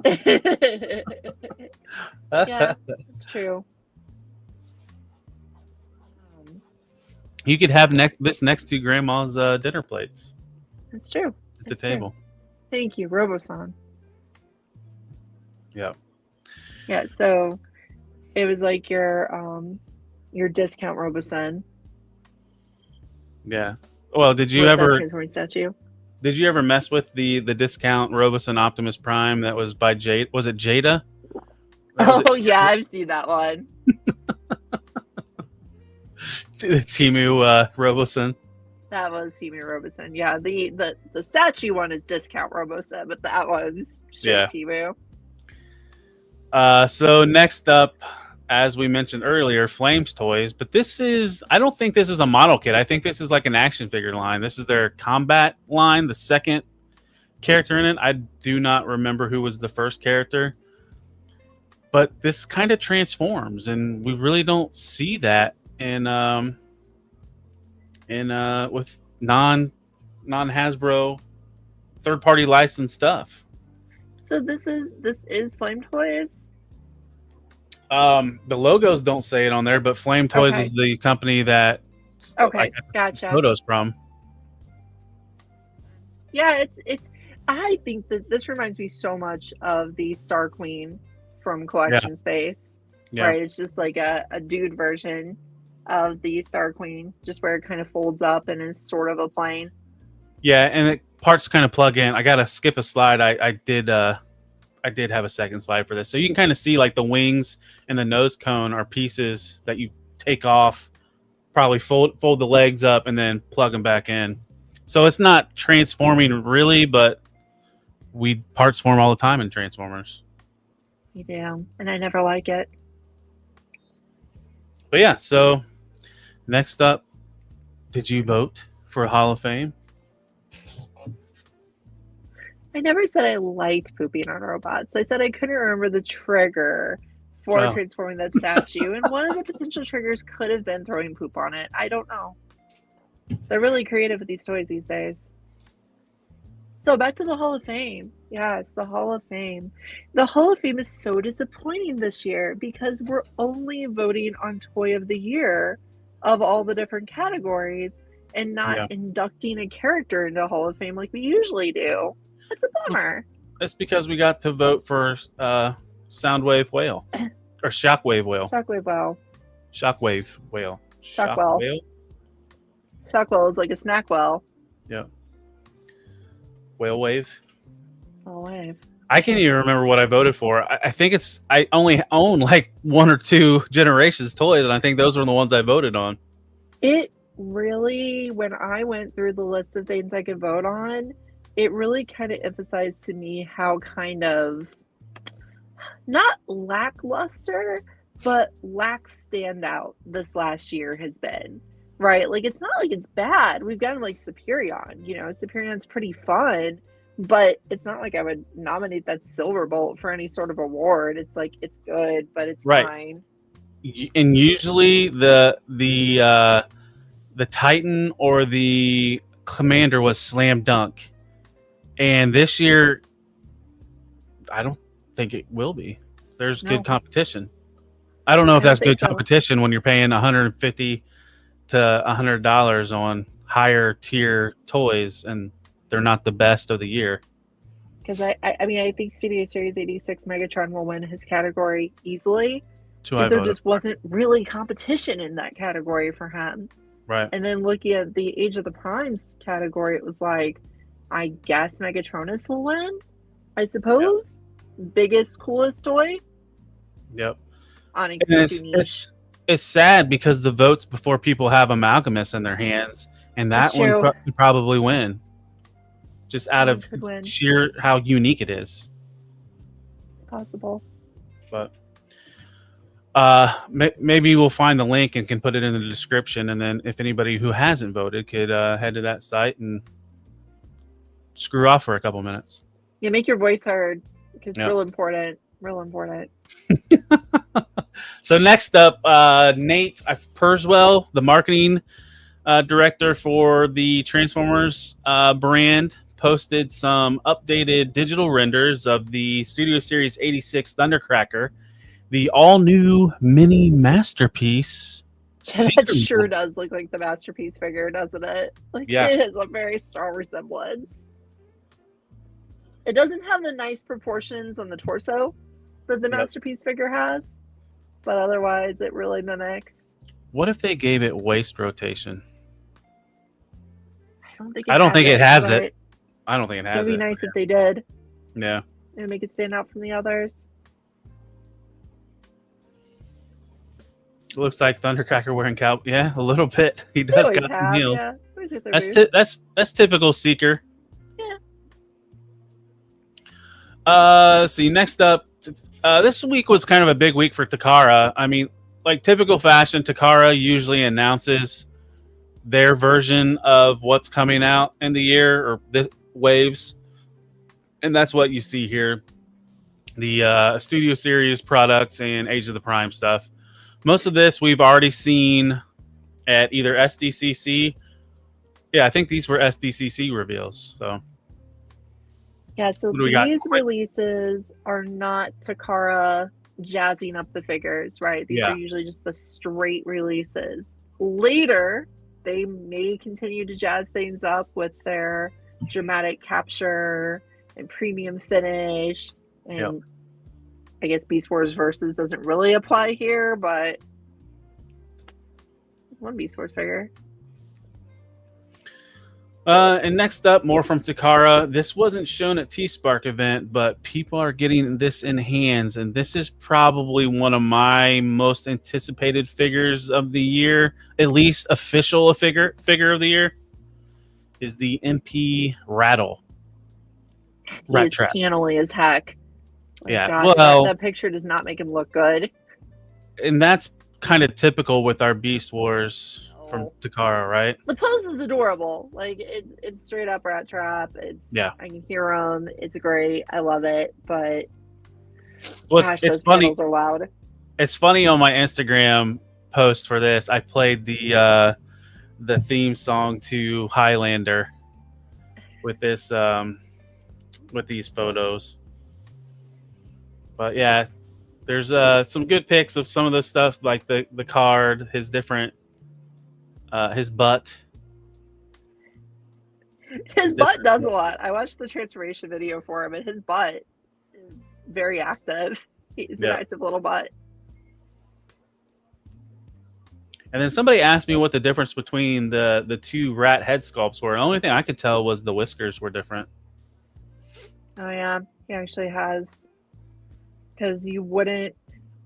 Yeah, it's true. You could have this next to Grandma's dinner plates. It's true. At the table. Thank you, Robo-san. Yeah. Yeah, so it was like your discount Robo-san. Yeah. Well, did you ever statue? Did you ever mess with the discount Roboson Optimus Prime that was by Jade? Was it Jada? Yeah, I've seen that one. Timu Roboson. That was Timu Roboson. Yeah, the statue one is discount Roboson, but that was straight Timu. So next up, as we mentioned earlier, Flames Toys. But I don't think this is a model kit. I think this is like an action figure line. This is their combat line, the second character in it. I do not remember who was the first character. But this kind of transforms, and we really don't see that with non Hasbro third party licensed stuff. So this is Flame Toys. The logos don't say it on there, but Flame Toys is the company that gotcha. Photos from. Yeah, it's. I think that this reminds me so much of the Star Queen from Collection Space. Yeah. Right, it's just like a dude version of the Star Queen, just where it kind of folds up and is sort of a plane. Yeah, and parts kind of plug in. I gotta skip a slide. I did have a second slide for this, so you can kind of see like the wings and the nose cone are pieces that you take off, probably fold the legs up and then plug them back in. So it's not transforming really, but parts form all the time in Transformers. You do, and I never like it. But yeah, so next up, did you vote for a Hall of Fame? I never said I liked pooping on robots. I said I couldn't remember the trigger for transforming that statue. And one of the potential triggers could have been throwing poop on it. I don't know. They're really creative with these toys these days. So back to the Hall of Fame. Yes, the Hall of Fame. The Hall of Fame is so disappointing this year because we're only voting on Toy of the Year of all the different categories and not inducting a character into Hall of Fame like we usually do. That's a bummer. That's because we got to vote for Soundwave Whale or Shockwave Whale. Shockwave Whale. Shockwave whale. Shockwell. Whale? Shockwell is like a snack well. Yeah. Whale wave. Oh, wave. I can't even remember what I voted for. I think I only own like 1 or 2 Generations toys, and I think those were the ones I voted on. It really, when I went through the list of things I could vote on, it really kind of emphasized to me how kind of not lackluster, but lack standout this last year has been. Right? Like, it's not like it's bad. We've gotten like Superion. Superion's pretty fun, but it's not like I would nominate that Silverbolt for any sort of award. It's like, it's good, but it's fine. And usually the Titan or the Commander was slam dunk, and this year I don't think it will be. There's good competition. I don't know if that's good competition when you're paying $150 to $100 on higher tier toys and they're not the best of the year. Because I mean, I think Studio Series 86 Megatron will win his category easily. Because there just wasn't really competition in that category for him. Right. And then looking at the Age of the Primes category, it was like, I guess Megatronus will win, I suppose. Yep. Biggest, coolest toy. Yep. It's sad because the votes before people have Amalgamus in their hands, and that one could probably win. Just out of sheer how unique it is. It's possible. But maybe we'll find the link and can put it in the description, and then if anybody who hasn't voted could head to that site and screw off for a couple minutes. Yeah, make your voice heard. It's real important. Real important. So next up, Nate Purswell, the marketing director for the Transformers brand, posted some updated digital renders of the Studio Series 86 Thundercracker, the all-new mini masterpiece. That sure does look like the masterpiece figure, doesn't it? Like, it is a very strong resemblance. It doesn't have the nice proportions on the torso that the masterpiece figure has, but otherwise it really mimics. What if they gave it waist rotation? I don't think it has it. I don't think it has it. It'd be nice if they did. Yeah. And make it stand out from the others. It looks like Thundercracker wearing cow. Yeah, a little bit. He does got some heels. Yeah. That's typical Seeker. Yeah. See, next up, this week was kind of a big week for Takara. I mean, like typical fashion, Takara usually announces their version of what's coming out in the year or the waves, and that's what you see here. The Studio Series products and Age of the Prime stuff. Most of this we've already seen at either SDCC. Yeah, I think these were SDCC reveals. So yeah, so these releases are not Takara jazzing up the figures, right? These are usually just the straight releases. Later, they may continue to jazz things up with their dramatic capture and premium finish. And I guess Beast Wars Versus doesn't really apply here, but one Beast Wars figure. And next up, more from Takara. This wasn't shown at T-Spark event, but people are getting this in hands, and this is probably one of my most anticipated figures of the year, at least official figure of the year, is the MP Rattle. Rat Trap. Panelly as heck. Yeah, gosh, well, that picture does not make him look good. And that's kind of typical with our Beast Wars from Takara, right? The pose is adorable. Like it's straight up Rat Trap. I can hear him. It's great. I love it. But gosh, those panels are loud. It's funny on my Instagram post for this. I played the theme song to Highlander with this with these photos. But yeah, there's some good pics of some of the stuff, like the card, his different, his butt. His butt does a lot. I watched the transformation video for him, and his butt is very active. He's an active little butt. And then somebody asked me what the difference between the two rat head sculpts were. The only thing I could tell was the whiskers were different. Oh yeah, he actually has. Because you wouldn't.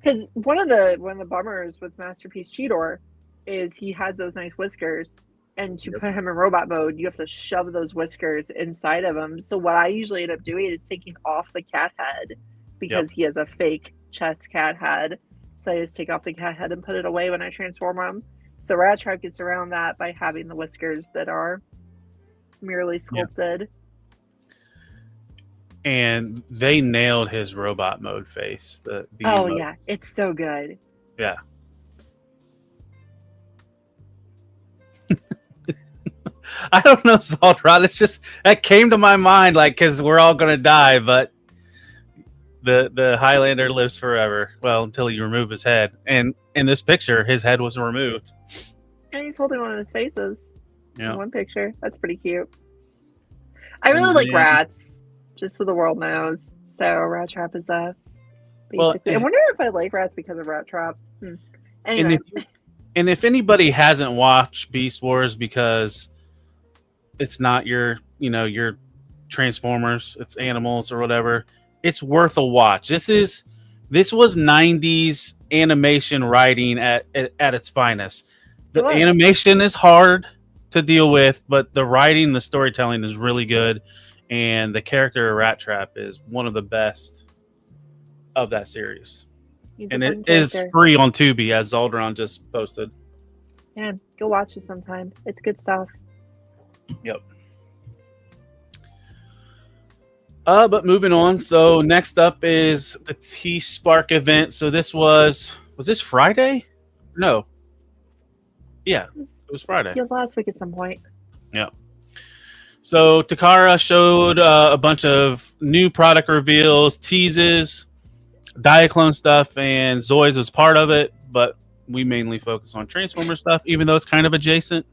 Because one of the bummers with Masterpiece Cheetor is he has those nice whiskers, and to put him in robot mode, you have to shove those whiskers inside of him. So what I usually end up doing is taking off the cat head because he has a fake chest cat head. So I just take off the cat head and put it away when I transform him. So Rat Trap gets around that by having the whiskers that are merely sculpted. And they nailed his robot mode face. The emotes. Yeah, it's so good. Yeah. I don't know, Saltrod. It's just that came to my mind, like, because we're all gonna die, but the Highlander lives forever. Well, until you remove his head. And in this picture, his head was removed. And he's holding one of his faces. Yeah. In one picture. That's pretty cute. I really like rats, just so the world knows. So Rat Trap is basically. Well, I wonder if I like rats because of Rat Trap. Anyway. And if anybody hasn't watched Beast Wars because it's not your Transformers, it's animals or whatever, it's worth a watch. This was 90s animation writing at its finest. The animation is hard to deal with, but the writing, the storytelling is really good, and the character of Rat Trap is one of the best of that series. And it is free on Tubi, as Zoldron just posted. Yeah, go watch it sometime. It's good stuff. Yep. But moving on. So next up is the T-Spark event. So this was this Friday? No. Yeah, it was Friday. It was last week at some point. Yeah. So Takara showed a bunch of new product reveals, teases, Diaclone stuff, and Zoids was part of it, but we mainly focus on Transformer stuff, even though it's kind of adjacent.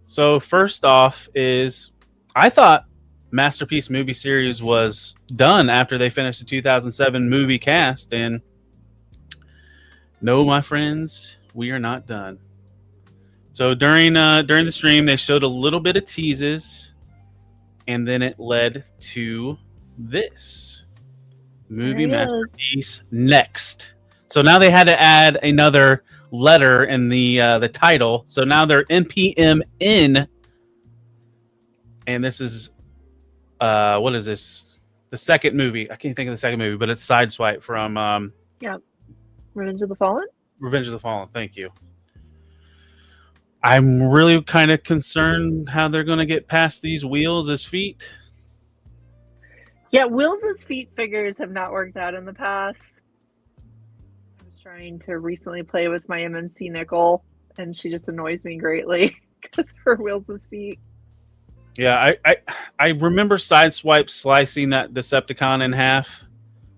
So first off is, I thought Masterpiece movie series was done after they finished the 2007 movie cast, and no, my friends, we are not done. So during the stream, they showed a little bit of teases, and then it led to this movie Masterpiece Next. So now they had to add another letter in the title. So now they're NPMN, and this is what is this? The second movie. I can't think of the second movie, but it's Sideswipe from Revenge of the Fallen. Revenge of the Fallen. Thank you. I'm really kind of concerned how they're going to get past these Wheels as feet. Yeah, Wheels as feet figures have not worked out in the past. I was trying to recently play with my MMC Nickel, and she just annoys me greatly because of her Wheels as feet. Yeah, I remember Sideswipe slicing that Decepticon in half,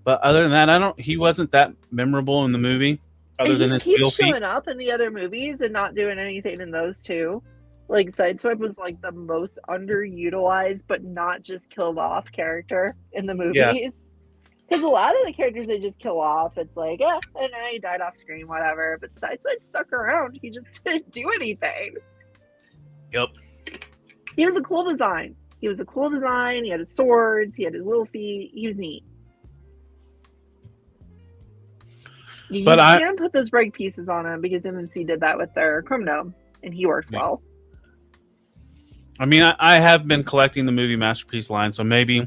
but other than that, he wasn't that memorable in the movie. Other than his keeps showing up in the other movies and not doing anything in those two. Like Sideswipe was like the most underutilized, but not just killed off character in the movies. Because a lot of the characters they just kill off. It's like, and he died off screen, whatever. But Sideswipe stuck around. He just didn't do anything. Yep. He was a cool design. He had his swords. He had his little feet. He was neat. You can put those break pieces on him because MMC did that with their Chrome Dome, and he works well. I mean, I have been collecting the movie Masterpiece line, so maybe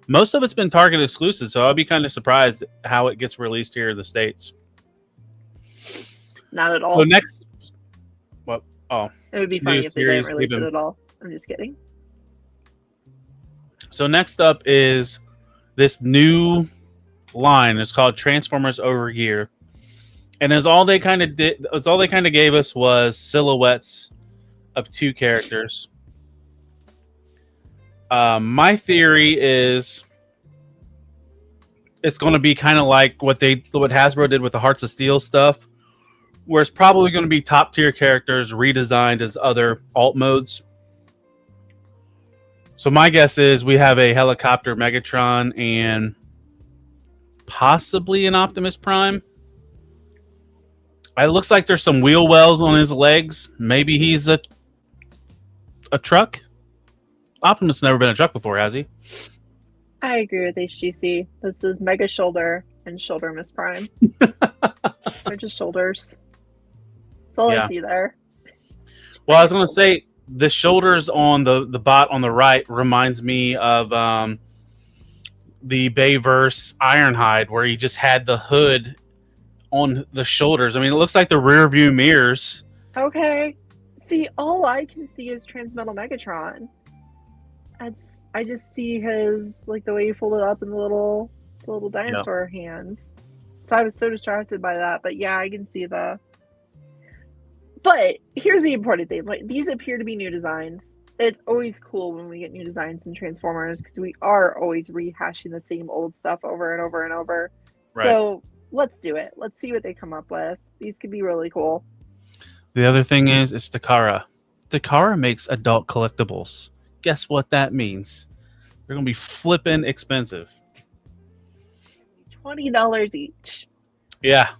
most of it's been Target exclusive, so I'll be kind of surprised how it gets released here in the States. Not at all. So next, it would be funny if they didn't release it at all. I'm just kidding. So next up is this new line. It's called Transformers Overgear, and as all they kind of gave us was silhouettes of two characters. My theory is it's going to be kind of like what Hasbro did with the Hearts of Steel stuff, where it's probably going to be top tier characters redesigned as other alt modes. So my guess is we have a helicopter Megatron and possibly an Optimus Prime. It looks like there's some wheel wells on his legs. Maybe he's a truck. Optimus never been a truck before, has he? I agree with HGC. This is Mega Shoulder and Shoulder Miss Prime. They're just shoulders. That's all I see there. Well, I was going to say the shoulders on the bot on the right reminds me of the Bayverse Ironhide, where he just had the hood on the shoulders. I mean, it looks like the rear view mirrors. Okay. See, all I can see is Transmetal Megatron. I just see his, like, the way he folded up in the little dinosaur hands. So I was so distracted by that. But yeah, I can see that. But here's the important thing. Like, these appear to be new designs. It's always cool when we get new designs in Transformers because we are always rehashing the same old stuff over and over and over. Right. So let's do it. Let's see what they come up with. These could be really cool. The other thing is Takara. Takara makes adult collectibles. Guess what that means? They're going to be flipping expensive. $20 each. Yeah.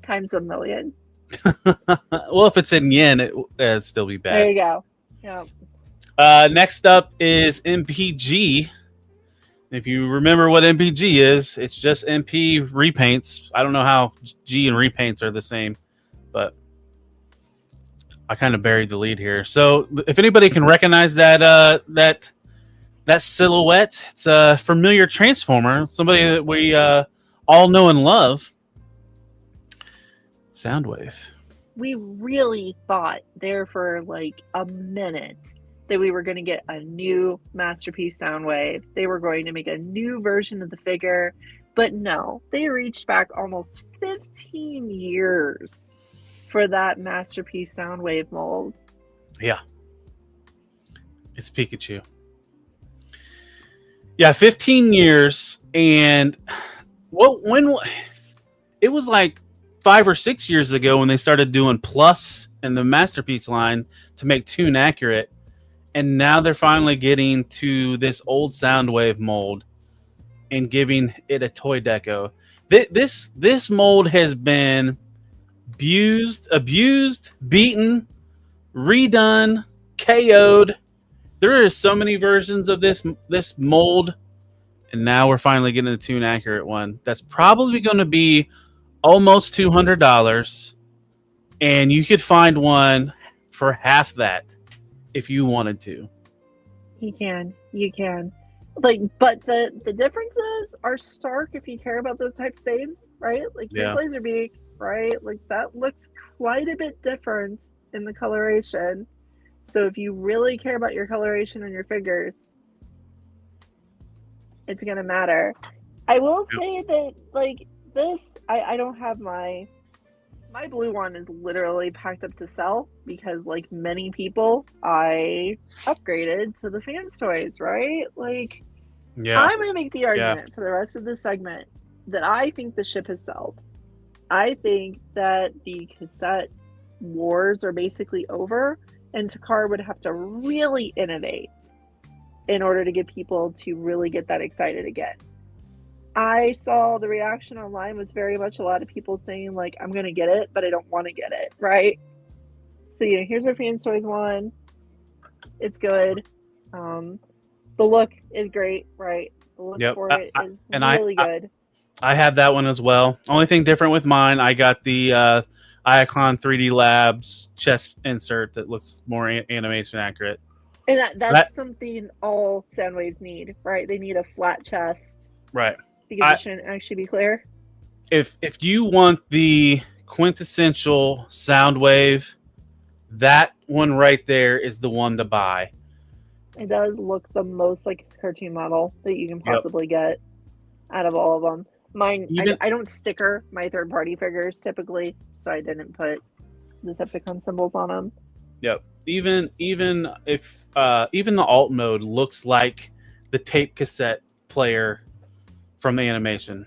Times a million. Well, if it's in yen, it'd still be bad. There you go. Yeah. Next up is MPG. If you remember what MPG is, it's just MP repaints. I don't know how G and repaints are the same, but I kind of buried the lead here. So if anybody can recognize that silhouette, it's a familiar Transformer, somebody that we all know and love. Soundwave. We really thought there for like a minute that we were going to get a new Masterpiece Soundwave. They were going to make a new version of the figure, but no, they reached back almost 15 years for that Masterpiece Soundwave mold. Yeah. It's Pikachu. Yeah, 15 years, and when it was like 5 or 6 years ago when they started doing Plus and the Masterpiece line to make Toon accurate, and now they're finally getting to this old Soundwave mold and giving it a toy deco. This mold has been abused, beaten, redone, KO'd. There are so many versions of this mold, and now we're finally getting a Toon accurate one. That's probably going to be almost $200, and you could find one for half that if you wanted to. You can. Like, but the differences are stark if you care about those types of things, right? Like his Laserbeak, right? Like that looks quite a bit different in the coloration. So if you really care about your coloration on your figures, it's gonna matter. I will say that like this, I don't have my blue one is literally packed up to sell because like many people, I upgraded to the fans toys, right? Like I'm gonna make the argument for the rest of this segment that I think the ship has sold. I think that the cassette wars are basically over, and Takara would have to really innovate in order to get people to really get that excited again. I saw the reaction online was very much a lot of people saying like, I'm going to get it, but I don't want to get it, right? So, here's our Fans Toys one. It's good. The look is great, right? The look for it is really good. I had that one as well. Only thing different with mine, I got the Iacon 3D Labs chest insert that looks more animation accurate. And that's something all Soundwaves need, right? They need a flat chest. Right. Because it shouldn't actually be clear. If you want the quintessential Soundwave, that one right there is the one to buy. It does look the most like a cartoon model that you can possibly get out of all of them. Mine, I don't sticker my third-party figures typically, so I didn't put Decepticon symbols on them. Yep. Even if even the alt mode looks like the tape cassette player from the animation.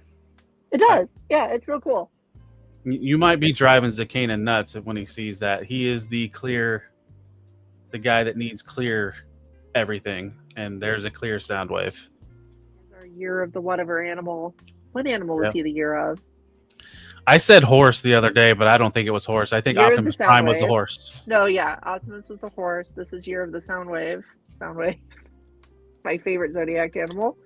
It does. Yeah, it's real cool. You might be driving Zakana nuts when he sees that. He is the guy that needs clear everything, and there's a clear Soundwave. Our year of the whatever animal. What animal was he the year of? I said horse the other day, but I don't think it was horse. I think Year of the Optimus Prime was the Soundwave. horse. No, yeah, Optimus was the horse. This is Year of the Soundwave. Soundwave. My favorite Zodiac animal.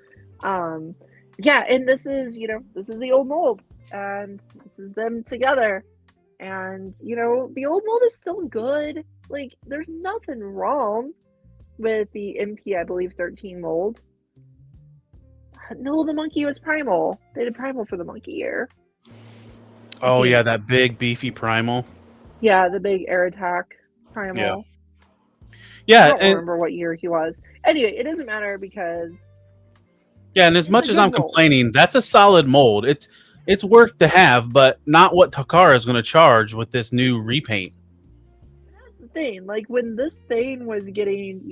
Yeah, and this is, this is the old mold. And this is them together. And, the old mold is still good. Like, there's nothing wrong with the MP, I believe, 13 mold. No, the monkey was primal. They did primal for the monkey year. Oh, yeah, that big, beefy primal. Yeah, the big air attack primal. Yeah, I don't remember what year he was. Anyway, it doesn't matter because... Yeah, and as much as I'm complaining, that's a solid mold. It's worth to have, but not what Takara is going to charge with this new repaint. That's the thing. Like, when this thing was getting,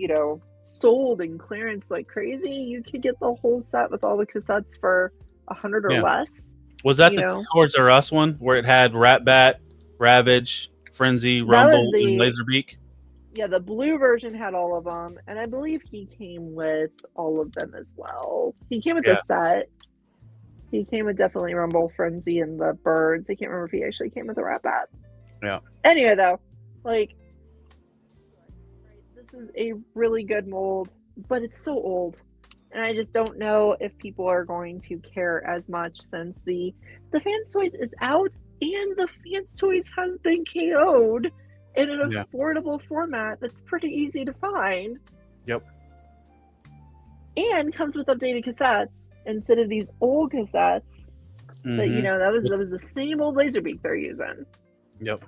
sold in clearance like crazy, you could get the whole set with all the cassettes for $100 or less. Was that the Towards R Us one where it had Ratbat, Ravage, Frenzy, Rumble, and Laserbeak? Yeah, the blue version had all of them, and I believe he came with all of them as well. He came with the set. He came with definitely Rumble, Frenzy, and the birds. I can't remember if he actually came with a Ratbat. Yeah. Anyway, though, this is a really good mold, but it's so old. And I just don't know if people are going to care as much since the Fans Toys is out and the Fans Toys has been KO'd in an affordable format that's pretty easy to find. Yep. And comes with updated cassettes instead of these old cassettes that, that was the same old Laserbeak they're using. Yep.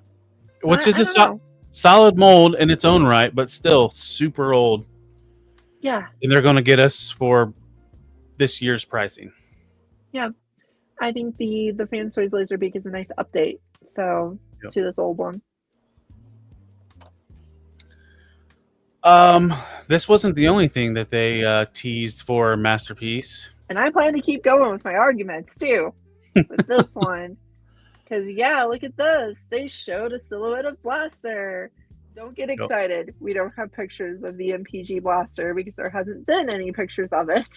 Which is a solid mold in its own right, but still super old. Yeah. And they're going to get us for this year's pricing. Yeah. I think the Fans Toys Laserbeak is a nice update to this old one. This wasn't the only thing that they teased for Masterpiece. And I plan to keep going with my arguments too with this one. Because, look at this. They showed a silhouette of Blaster. Don't get excited. We don't have pictures of the MPG Blaster because there hasn't been any pictures of it.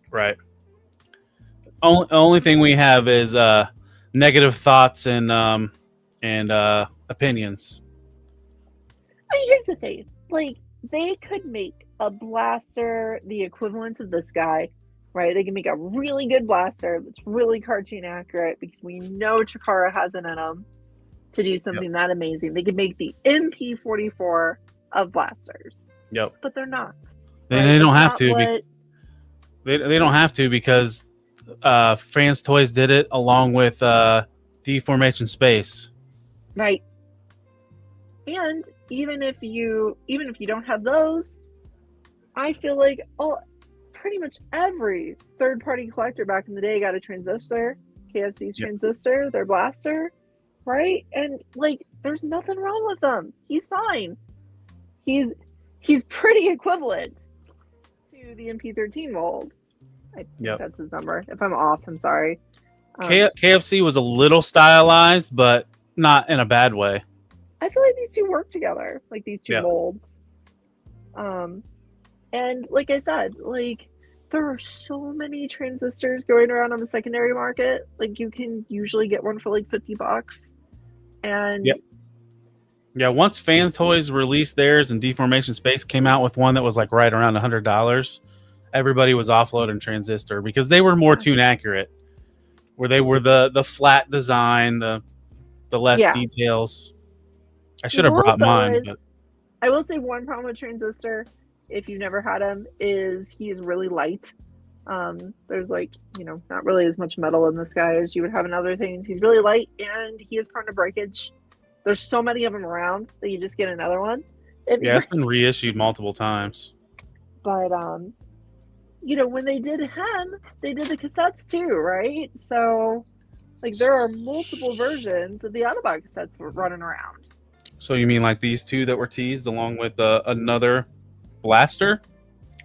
Right. Only thing we have is negative thoughts and opinions. I mean, here's the thing. They could make a Blaster the equivalent of this guy, right? They can make a really good Blaster that's really cartoon accurate because we know Takara has it in him to do something that amazing. They could make the MP44 of Blasters. Yep. But they're not. They don't have to. They don't have to because Fans Toys did it along with Deformation Space. Right. And even if you don't have those, I feel like pretty much every third-party collector back in the day got a Transistor, KFC's Transistor, their Blaster. Right? And there's nothing wrong with him. He's fine. He's pretty equivalent to the MP13 mold. I think that's his number. If I'm off, I'm sorry. KFC was a little stylized, but not in a bad way. I feel like these two work together, these two molds. And like I said, there are so many Transistors going around on the secondary market. You can usually get one for $50. And once Fan Toys released theirs and Deformation Space came out with one that was right around $100, everybody was offloading Transistor because they were more tune accurate. Where they were the flat design, the less details. I should have brought mine. But... I will say one problem with Transistor, if you've never had him, is he is really light. There's not really as much metal in this guy as you would have in other things. He's really light and he is prone to breakage. There's so many of them around that you just get another one. It's been reissued multiple times. But when they did him, they did the cassettes too, right? So there are multiple versions of the Autobot cassettes running around. So you mean these two that were teased along with another Blaster?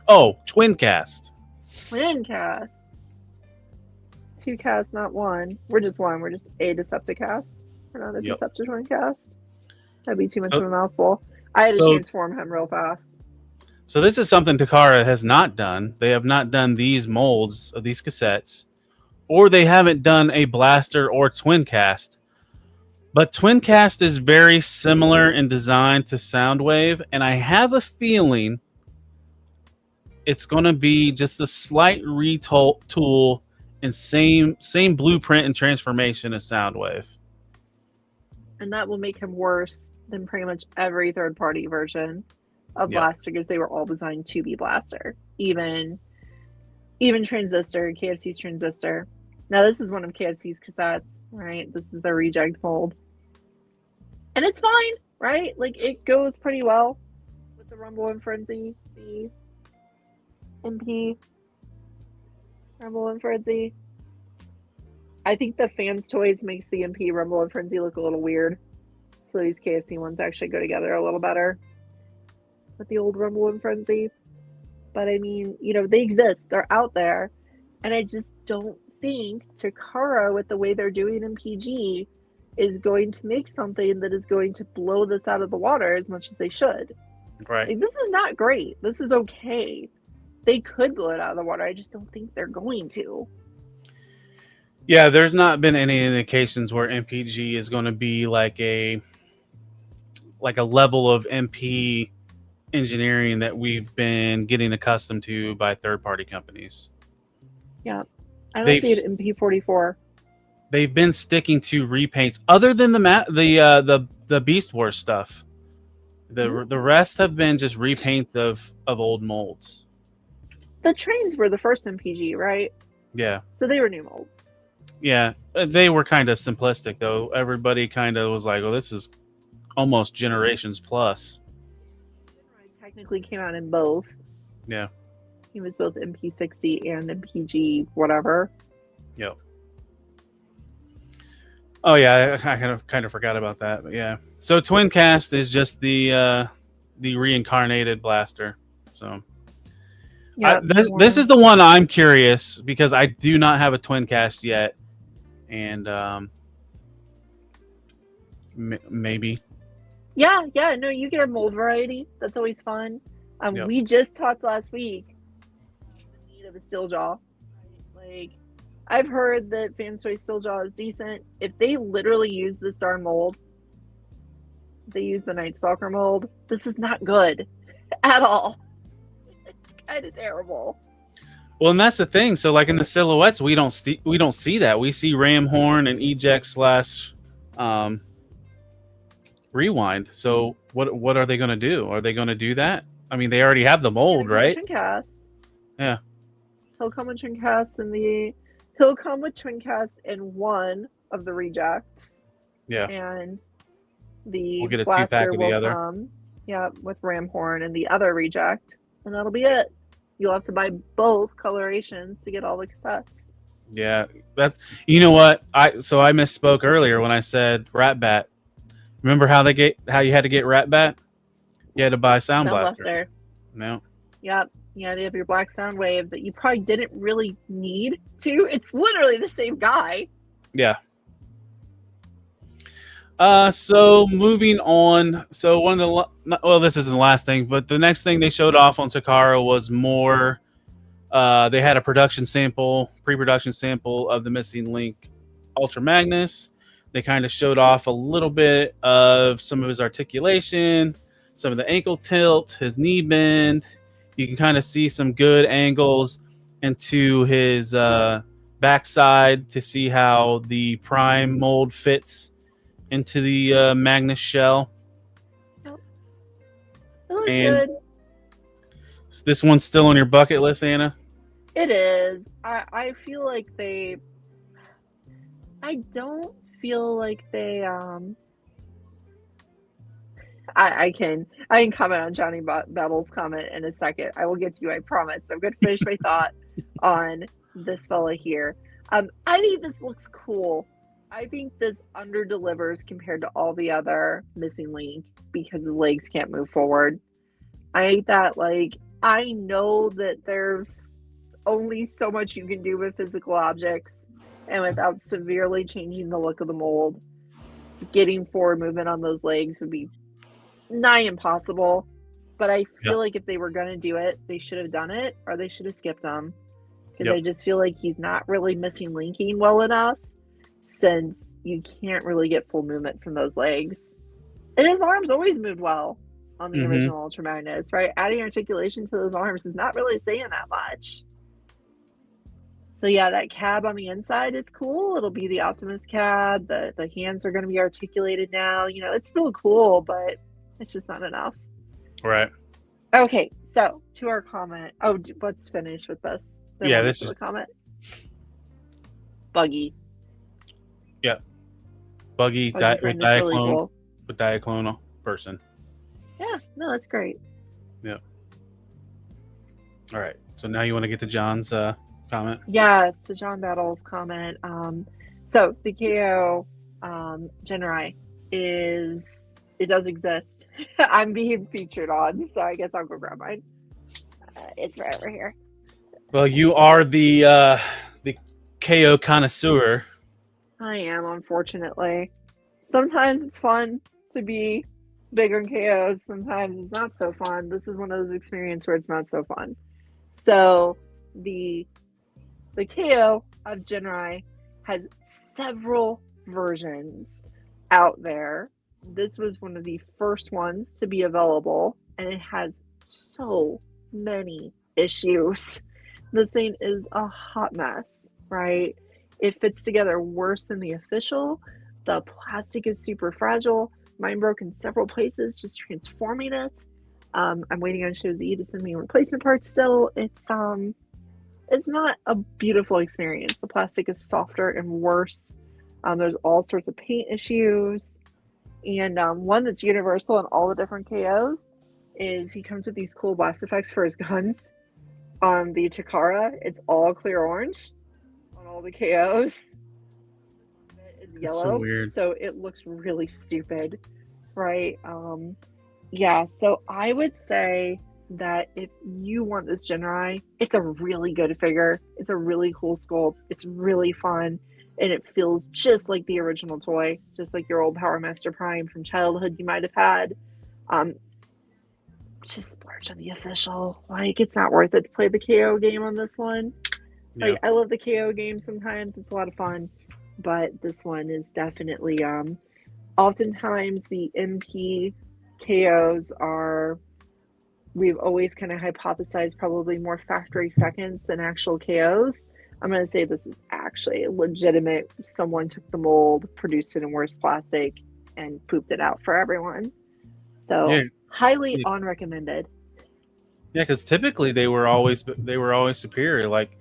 Oh, Twin Cast. Twin Cast. 2 casts, not one. We're just one. We're just a Decepticast. We're not a Decepticon cast. That'd be too much of a mouthful. I had to transform him real fast. So this is something Takara has not done. They have not done these molds of these cassettes, or they haven't done a Blaster or Twin Cast But Twincast is very similar in design to Soundwave, and I have a feeling it's going to be just a slight retool and same blueprint and transformation as Soundwave. And that will make him worse than pretty much every third-party version of Blaster, because they were all designed to be Blaster. Even Transistor, KFC's Transistor. Now this is one of KFC's cassettes, right? This is their reject mold. And it's fine, right? Like, it goes pretty well with the Rumble and Frenzy, the MP Rumble and Frenzy. I think the Fans Toys makes the MP Rumble and Frenzy look a little weird. So these KFC ones actually go together a little better with the old Rumble and Frenzy. But I mean, you know, they exist. They're out there. And I just don't think Takara, with the way they're doing MPG, is going to make something that is going to blow this out of the water as much as they should. Right. Like, this is not great. This is okay. They could blow it out of the water. I just don't think they're going to. Yeah, there's not been any indications where MPG is going to be like a level of MP engineering that we've been getting accustomed to by third-party companies. Yeah. I don't see it in MP44. They've been sticking to repaints, other than the Beast Wars stuff. The rest have been just repaints of old molds. The trains were the first MPG, right? Yeah. So they were new molds. Yeah, they were kind of simplistic though. Everybody kind of was like, "Oh, this is almost Generations Plus." Technically came out in both. Yeah. He was both MP60 and MPG whatever. Yep. Oh yeah, I kind of forgot about that, but yeah. So Twincast is just the reincarnated Blaster. So yeah, this is the one I'm curious, because I do not have a Twincast yet, and maybe. Yeah, no, you get a mold variety. That's always fun. Yep. We just talked last week the need of a steel jaw. Like, I've heard that Fans Toy steel jaw is decent. If they literally use this darn mold, they use the Night Stalker mold, this is not good at all. It's kind of terrible. Well, and that's the thing. So, like in the silhouettes, we don't see that. We see Ram Horn and Eject / Rewind. So, what are they going to do? Are they going to do that? I mean, they already have the mold, right? Twincast. Yeah. He'll come with Twincast he'll come with Twincast in one of the rejects. Yeah. And the we'll get a Blaster 2-pack of the will other. Come, with Ram Horn and the other reject, and that'll be it. You'll have to buy both colorations to get all the cassettes. Yeah, you know what? I misspoke earlier when I said Rat Bat. Remember how you had to get Rat Bat? You had to buy Sound Blaster. No. Yep. Yeah, they have your Black Sound Wave that you probably didn't really need to. It's literally the same guy. Yeah. So moving on. So one of the this isn't the last thing, but the next thing they showed off on Takara was more. They had a pre-production sample of the Missing Link Ultra Magnus. They kind of showed off a little bit of some of his articulation, some of the ankle tilt, his knee bend. You can kind of see some good angles into his backside to see how the Prime mold fits into the Magnus shell. Yep. It looks good. This one's still on your bucket list, Anna? It is. I feel like I don't feel like they I can comment on Johnny Battle's comment in a second. I will get to you, I promise. I'm going to finish my thought on this fella here. I think this looks cool. I think this under-delivers compared to all the other Missing Link because his legs can't move forward. I think that, I know that there's only so much you can do with physical objects, and without severely changing the look of the mold, getting forward movement on those legs would be nigh impossible. But I feel like if they were going to do it, they should have done it, or they should have skipped him. Because I just feel like he's not really Missing Linking well enough, since, you can't really get full movement from those legs. And his arms always moved well on the original Ultra Magnus, right? Adding articulation to those arms is not really saying that much. So yeah, that cab on the inside is cool. It'll be the Optimus cab. The hands are going to be articulated now. You know, it's real cool, but it's just not enough. Right. Okay, so to our comment. Oh, let's finish with this. Then Yeah, we'll this get to is the comment. Buggy. Yeah. Buggy Friend is really Diaclone cool. with Diaclone person. Yeah, no, that's great. Yeah. All right. So now you want to get to John's comment? Yes, to John Battle's comment. So the KO Genrai does exist. I'm being featured on, so I guess I'll go grab mine. It's right over here. Well, you are the KO connoisseur. I am, unfortunately. Sometimes it's fun to be bigger in KOs. Sometimes it's not so fun. This is one of those experiences where it's not so fun. So the KO of Genrai has several versions out there. This was one of the first ones to be available, and it has so many issues. This thing is a hot mess, right? It fits together worse than the official. The plastic is super fragile. Mine broke in several places just transforming it. I'm waiting on Show Z to send me replacement parts still. It's not a beautiful experience. The plastic is softer and worse. There's all sorts of paint issues. And one that's universal in all the different KOs is he comes with these cool blast effects for his guns. On the Takara, it's all clear orange. On all the KOs, it's yellow. So weird. So it looks really stupid, right? Yeah, so I would say that if you want this Genrai, it's a really good figure. It's a really cool sculpt. It's really fun. And it feels just like the original toy, just like your old Power Master Prime from childhood you might have had. Just splurge on the official. Like, it's not worth it to play the KO game on this one. Yeah. Like, I love the KO game sometimes. It's a lot of fun. But this one is definitely, oftentimes the MP KOs are, we've always kind of hypothesized probably more factory seconds than actual KOs. I'm going to say this is actually a legitimate, someone took the mold, produced it in worse plastic, and pooped it out for everyone. So Yeah. highly unrecommended. Yeah, because typically they were always superior. Like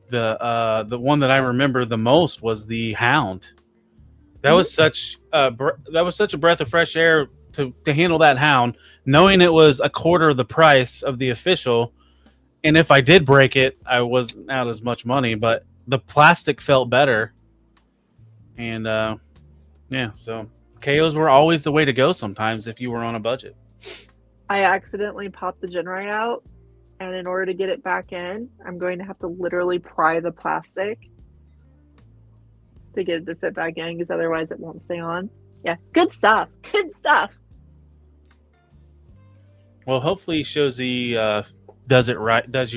the one that I remember the most was the Hound. That was such a breath of fresh air to handle that Hound, knowing it was a quarter of the price of the official. And if I did break it, I wasn't out as much money, but the plastic felt better. And yeah, so KOs were always the way to go sometimes if you were on a budget. I accidentally popped the Genrai out, and in order to get it back in, I'm going to have to literally pry the plastic to get it to fit back in, because otherwise it won't stay on. Yeah, good stuff. Good stuff. Well, hopefully Show Z does you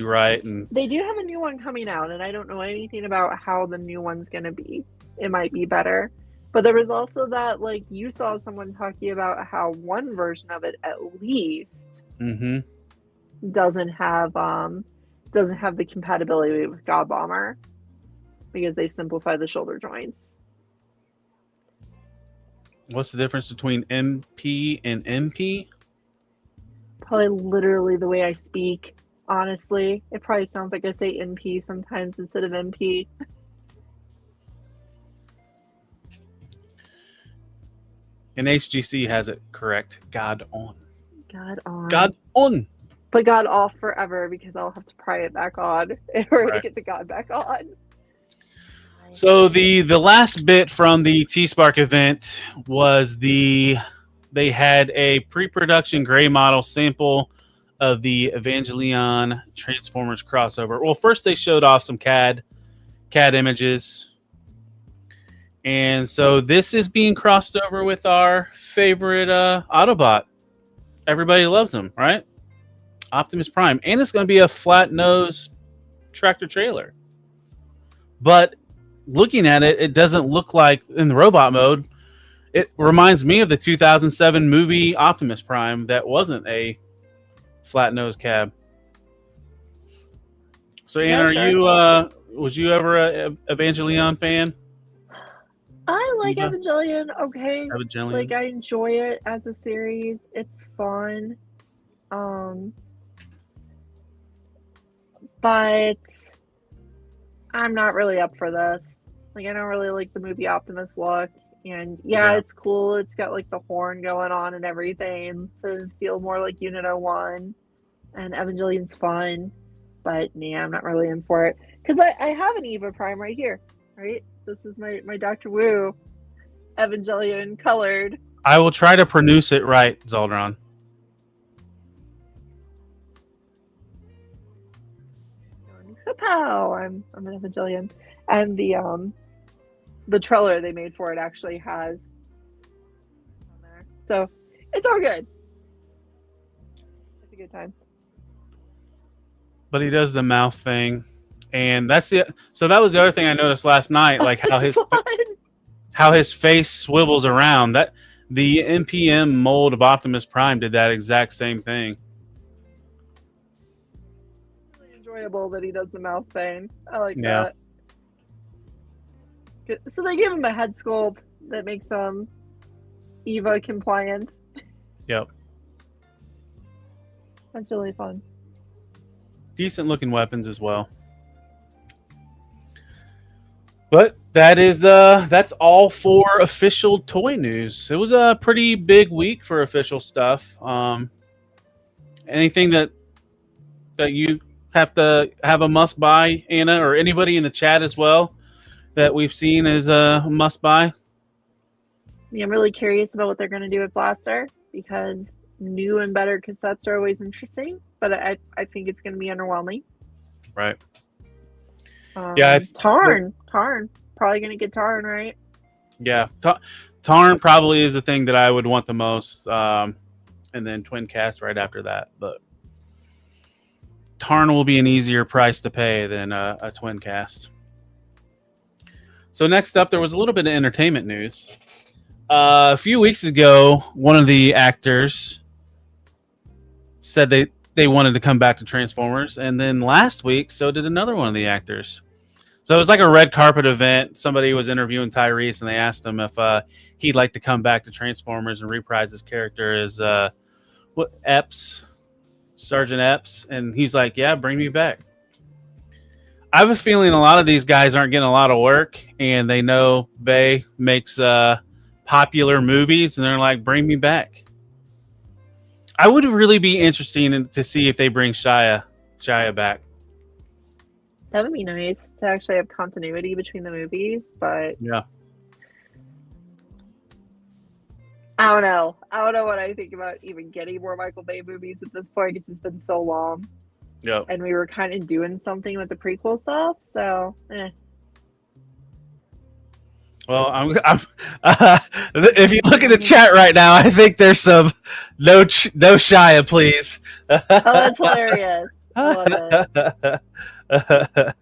right, and They do have a new one coming out, and I don't know anything about how the new one's going to be. It might be better. But there was also that, like, you saw someone talking about how one version of it, at least, doesn't have the compatibility with God Bomber, because they simplify the shoulder joints. What's the difference between MP and MP? Probably literally the way I speak, honestly. It probably sounds like I say NP sometimes instead of MP. And HGC has it correct. God on. God on. God on. But God off forever, because I'll have to pry it back on in order to get the God back on. So the last bit from the T-Spark event was they had a pre-production gray model sample of the Evangelion Transformers crossover. Well, first they showed off some CAD images. And so this is being crossed over with our favorite Autobot. Everybody loves him, right? Optimus Prime. And it's going to be a flat nose tractor trailer. But looking at it, it doesn't look like in the robot mode. It reminds me of the 2007 movie Optimus Prime that wasn't a flat nose cab. So, Anna, Yeah, sure. was you ever a Evangelion fan? I like Eva? Evangelion. Okay, like Evangelion? I enjoy it as a series. It's fun. But I'm not really up for this. Like I don't really like the movie Optimus look. And yeah, Yeah. it's cool. It's got like the horn going on and everything to feel more like Unit 01. And Evangelion's fun. But yeah, I'm not really in for it. Because I have an Eva Prime right here. Right? This is my Dr. Wu Evangelion colored. I will try to pronounce it right, Zoldron. Pow! I'm an Evangelion. And the trailer they made for it actually has on there. So it's all good. It's a good time. But he does the mouth thing, and that's it. So that was the other thing I noticed last night, like It's fun. how his face swivels around. That the NPM mold of Optimus Prime did that exact same thing. Really enjoyable that he does the mouth thing. I like Yeah. that. So they gave him a head sculpt that makes him Eva compliant. Yep. That's really fun. Decent looking weapons as well. But that is that's all for official toy news. It was a pretty big week for official stuff. Anything that you have to have a must buy, Anna, or anybody in the chat as well that we've seen as a must buy? Yeah, I'm really curious about what they're going to do with Blaster because new and better cassettes are always interesting, but I think it's going to be underwhelming. Right. Yeah, Tarn, probably going to get Tarn, right? Yeah, Tarn probably is the thing that I would want the most, and then Twin Cast right after that. But Tarn will be an easier price to pay than a Twin Cast. So next up, there was a little bit of entertainment news. A few weeks ago, one of the actors said they wanted to come back to Transformers, and then last week, so did another one of the actors. So it was like a red carpet event. Somebody was interviewing Tyrese, and they asked him if he'd like to come back to Transformers and reprise his character as Sergeant Epps, and he's like, "Yeah, bring me back." I have a feeling a lot of these guys aren't getting a lot of work, and they know Bay makes popular movies, and they're like, "Bring me back." I would really be interested to see if they bring Shia back. That would be nice to actually have continuity between the movies, but Yeah. I don't know. I don't know what I think about even getting more Michael Bay movies at this point because it's been so long. Yep. And we were kind of doing something with the prequel stuff, so Well, I'm if you look at the chat right now, I think there's some no Shia, please. Oh, that's hilarious. I love it.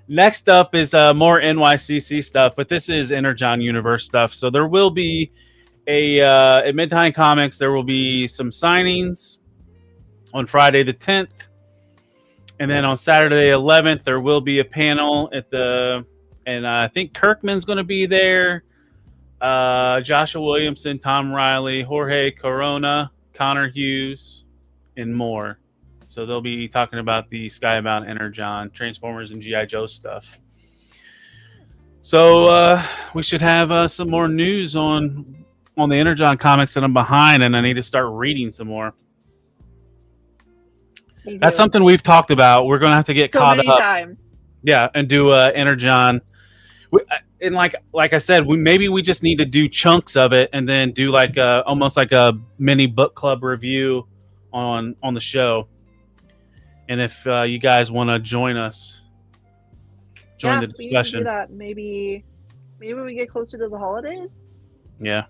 Next up is more NYCC stuff, but this is Energon Universe stuff. So there will be at Midtime Comics, there will be some signings on Friday the 10th. And then on Saturday 11th, there will be a panel and I think Kirkman's going to be there. Joshua Williamson, Tom Riley, Jorge Corona, Connor Hughes, and more. So they'll be talking about the Skybound Energon, Transformers, and G.I. Joe stuff. So we should have some more news on the Energon comics that I'm behind, and I need to start reading some more. That's something we've talked about. We're going to have to get caught up. Times. Yeah, and do Energon. And like I said, maybe we just need to do chunks of it and then do like almost like a mini book club review on the show. And if you guys want to join us, join the discussion. We can do that. Maybe when we get closer to the holidays. Yeah.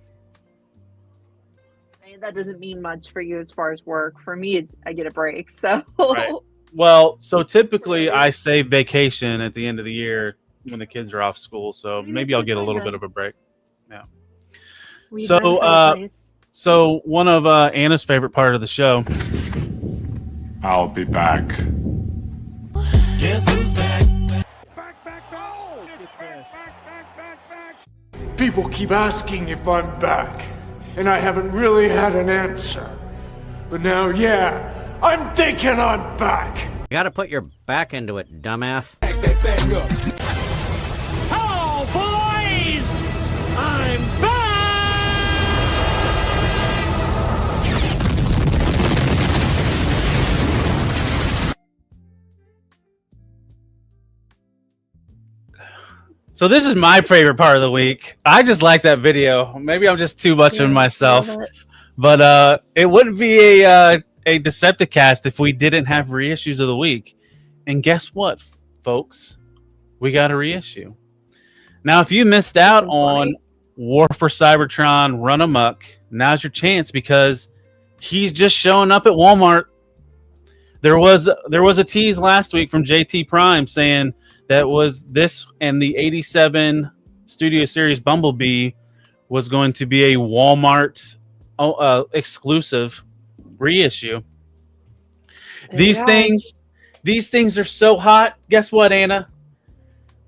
I mean, that doesn't mean much for you as far as work. For me, I get a break, so. Right. Well, so typically I say vacation at the end of the year when the kids are off school. So maybe I'll get a little bit of a break. Yeah. So one of Anna's favorite part of the show. I'll be back. Guess who's back? People keep asking if I'm back, and I haven't really had an answer. But now, yeah, I'm thinking I'm back. You gotta put your back into it, dumbass. Hello, boys! I'm back! So this is my favorite part of the week. I just like that video. Maybe I'm just too much of myself, but it wouldn't be a Decepticast if we didn't have reissues of the week. And guess what, folks? We got a reissue. Now, if you missed out on War for Cybertron Run Amok, now's your chance because he's just showing up at Walmart. There was a tease last week from JT Prime saying that was this and the 87 Studio Series Bumblebee was going to be a Walmart exclusive reissue. These things are so hot. Guess what, Anna?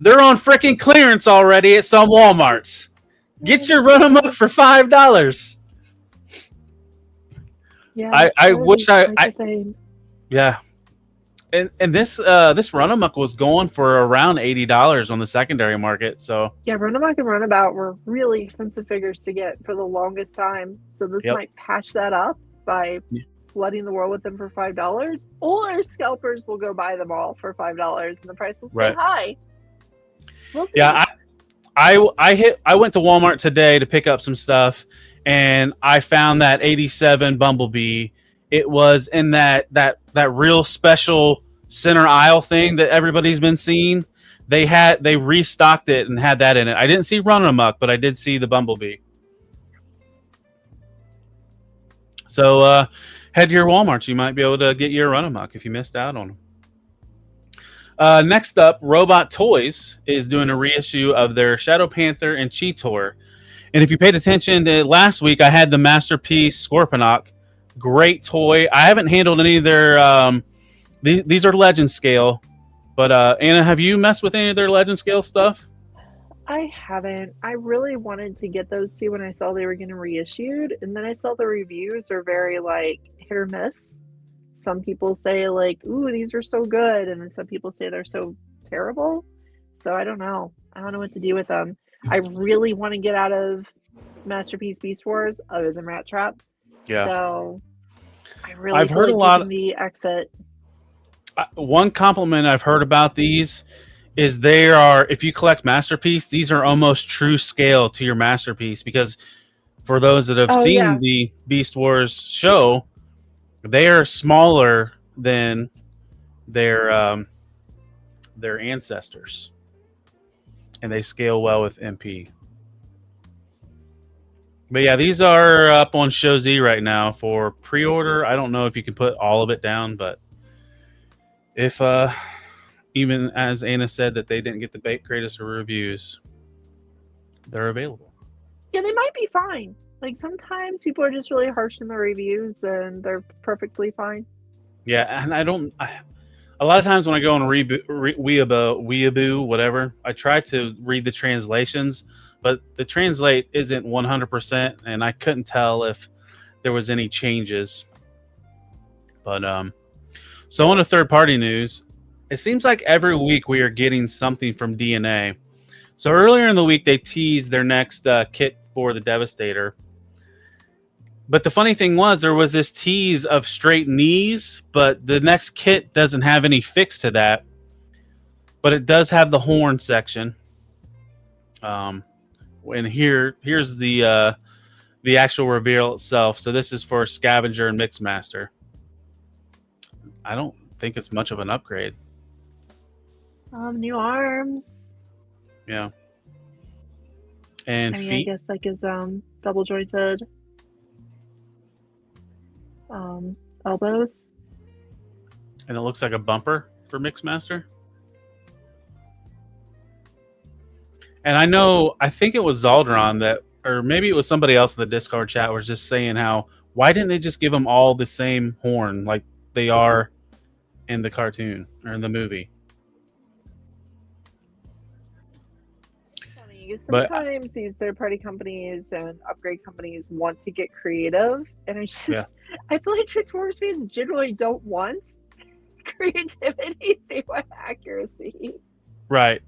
They're on freaking clearance already at some Walmarts. Get your Run 'em up for $5. Yeah, I wish yeah. And this Run Amok was going for around $80 on the secondary market. So yeah, Runabout and Runabout were really expensive figures to get for the longest time. So this might patch that up by flooding the world with them for $5, or scalpers will go buy them all for $5 and the price will stay high. We'll see. Yeah, I went to Walmart today to pick up some stuff, and I found that 87 Bumblebee. It was in that real special center aisle thing that everybody's been seeing. They restocked it and had that in it. I didn't see Run Amok, but I did see the Bumblebee. So head to your Walmart. You might be able to get your Run Amok if you missed out on them. Next up, Robot Toys is doing a reissue of their Shadow Panther and Cheetor. And if you paid attention to last week, I had the Masterpiece Scorponok. Great toy. I haven't handled any of their these are legend scale, but Anna, have you messed with any of their legend scale stuff? I haven't. I really wanted to get those two when I saw they were getting reissued, and then I saw the reviews are very like hit or miss. Some people say like, "Ooh, these are so good," and then some people say they're so terrible. So I don't know. I don't know what to do with them. I really want to get out of Masterpiece Beast Wars, other than Rat Trap. Yeah. So I've heard a lot of the exit. One compliment I've heard about these is they are, if you collect Masterpiece, these are almost true scale to your Masterpiece, because for those that have seen the Beast Wars show, they are smaller than their ancestors, and they scale well with MP. But yeah, these are up on Show Z right now for pre-order. I don't know if you can put all of it down, but if even as Anna said that they didn't get the greatest of reviews, they're available. Yeah, they might be fine. Like sometimes people are just really harsh in the reviews, and they're perfectly fine. Yeah, and a lot of times when I go on Weeaboo, whatever, I try to read the translations, but the translate isn't 100%, and I couldn't tell if there was any changes. But so on to third-party news, it seems like every week we are getting something from DNA. So earlier in the week, they teased their next kit for the Devastator. But the funny thing was, there was this tease of straight knees, but the next kit doesn't have any fix to that. But it does have the horn section. And here's the actual reveal itself. So this is for Scavenger and Mixmaster. I don't think it's much of an upgrade. New arms. Yeah. And feet. I guess like his double jointed elbows. And it looks like a bumper for Mixmaster. And I think it was Zaldron that, or maybe it was somebody else in the Discord chat was just saying how, why didn't they just give them all the same horn like they are in the cartoon or in the movie? Sometimes these third-party companies and upgrade companies want to get creative, and I feel like Transformers fans generally don't want creativity; they want accuracy. Right.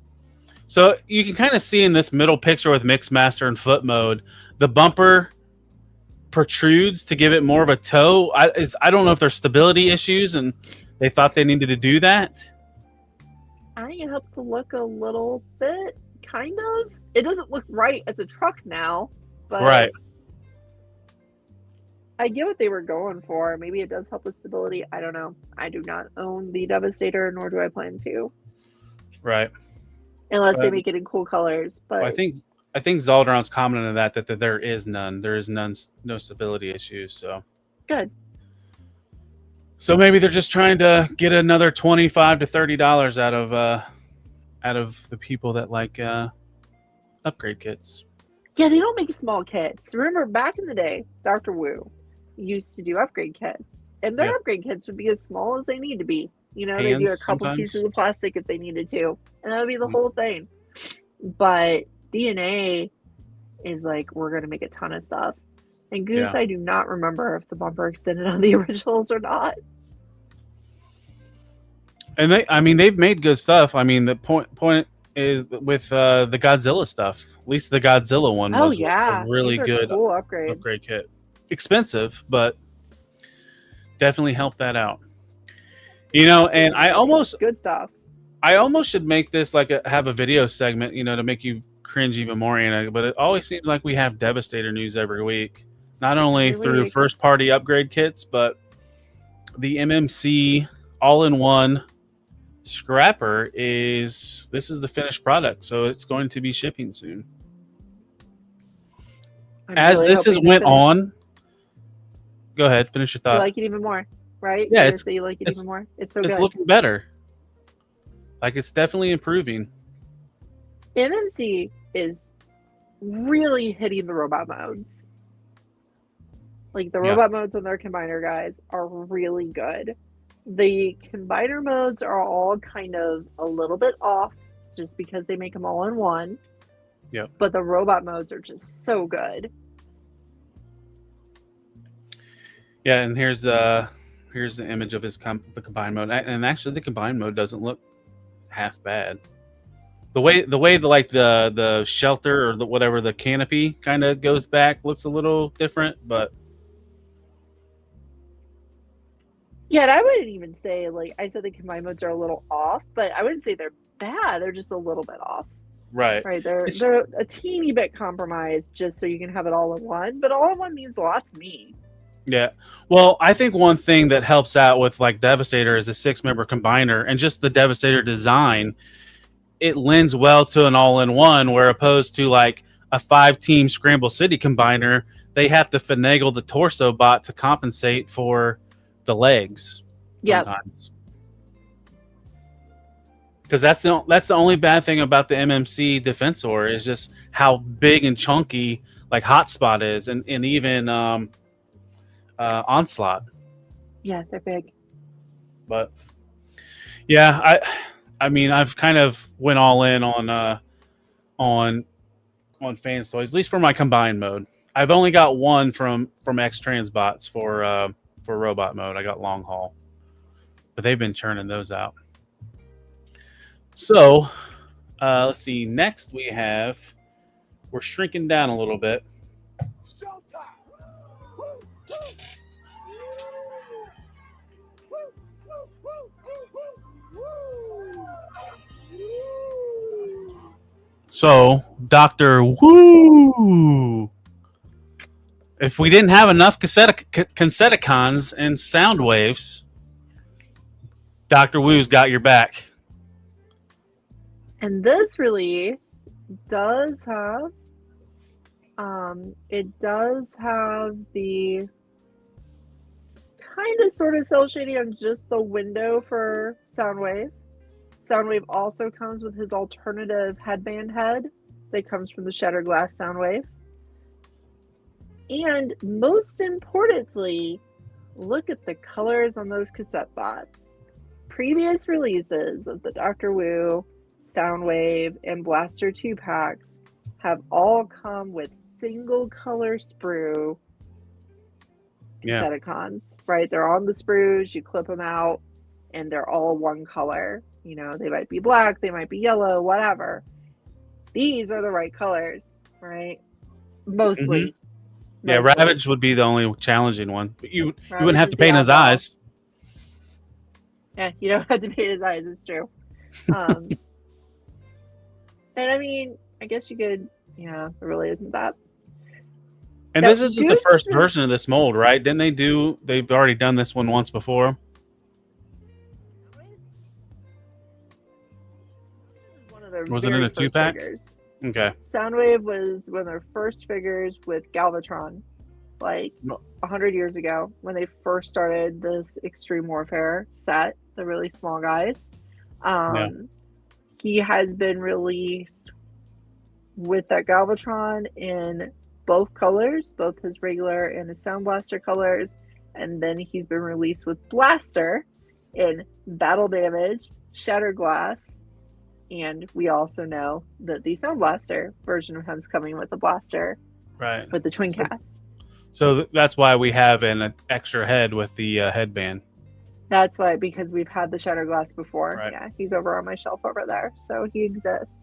So you can kind of see in this middle picture with Mixmaster and foot mode, the bumper protrudes to give it more of a toe. I don't know if there's stability issues, and they thought they needed to do that. I think it helps the look a little bit, kind of. It doesn't look right as a truck now, but right. I get what they were going for. Maybe it does help with stability. I don't know. I do not own the Devastator, nor do I plan to. Right. Unless they make it in cool colors. But I think Zaldron's commented on that there is none. There is no stability issues. So good. So maybe they're just trying to get another $25 to $30 out of the people that like upgrade kits. Yeah, they don't make small kits. Remember back in the day, Dr. Wu used to do upgrade kits, and their upgrade kits would be as small as they need to be. You know, they do a couple pieces of plastic if they needed to, and that would be the whole thing. But DNA is like, we're going to make a ton of stuff. And Goose, I do not remember if the bumper extended on the originals or not. And they've made good stuff. I mean, the point is with the Godzilla stuff. At least the Godzilla one was a really good cool upgrade kit. Expensive, but definitely helped that out. You know, and good stuff. I almost should make this like have a video segment, you know, to make you cringe even more, Anna. But it always seems like we have Devastator news every week, not only through first party upgrade kits, but the MMC all-in-one scrapper is the finished product, so it's going to be shipping soon. As this has went on, go ahead, finish your thought. You like it even more, right? Yeah, you like it even more. It's so good. It's looking better. Like, it's definitely improving. MMC is really hitting the robot modes. Like, the robot modes on their combiner guys are really good. The combiner modes are all kind of a little bit off just because they make them all in one. Yep. But the robot modes are just so good. Yeah, and here's the image of the combined mode, and actually the combined mode doesn't look half bad. The way the shelter or whatever the canopy kind of goes back looks a little different, but yeah, and I wouldn't even say, like, I said the combined modes are a little off, but I wouldn't say they're bad. They're just a little bit off. Right. They're a teeny bit compromised just so you can have it all in one, but all in one means a lot to me. Yeah. Well, I think one thing that helps out with like Devastator is a 6-member combiner, and just the Devastator design, it lends well to an all-in-one, where opposed to like a 5-team Scramble City combiner, they have to finagle the torso bot to compensate for the legs sometimes. Because that's the only bad thing about the MMC Defensor is just how big and chunky like Hotspot is, and even Onslaught. Yeah, they're big. But yeah, I mean, I've kind of went all in on Fans Toys, at least for my combined mode. I've only got one from X Transbots for robot mode. I got long haul, but they've been churning those out. So let's see. Next we're shrinking down a little bit. So, Dr. Woo! If we didn't have enough Conceticons and sound waves, Dr. Woo's got your back. And this release does have, the kind of sort of cel shading on just the window for Soundwave. Soundwave also comes with his alternative headband head that comes from the Shattered Glass Soundwave. And most importantly, look at the colors on those cassette bots. Previous releases of the Dr. Wu, Soundwave, and Blaster 2 packs have all come with single color sprue Decepticons, right? They're on the sprues, you clip them out, and they're all one color. You know, they might be black, they might be yellow, whatever. These are the right colors, right? Mostly. Yeah, Mostly. Ravage would be the only challenging one. But you Ravage wouldn't have is to the paint his outlaw. eyes. Yeah, you don't have to paint his eyes, it's true. And I mean, I guess you could, yeah, it really isn't that. And Now, this isn't the Goose first is- version of this mold, right? Didn't they do? They've already done this one once before. One of their Was it in very a first 2-pack? figures. Okay. Soundwave was one of their first figures with Galvatron, like No. 100 years ago when they first started this Extreme Warfare set, the really small guys. He has been released with that Galvatron in both colors, both his regular and his Sound Blaster colors, and then he's been released with Blaster in Battle Damage, Shattered Glass, and we also know that the Sound Blaster version of him is coming with the Blaster Right. with the twin cast. So that's why we have an extra head with the headband. That's why, because we've had the Shattered Glass before. Right. Yeah, he's over on my shelf over there, so he exists.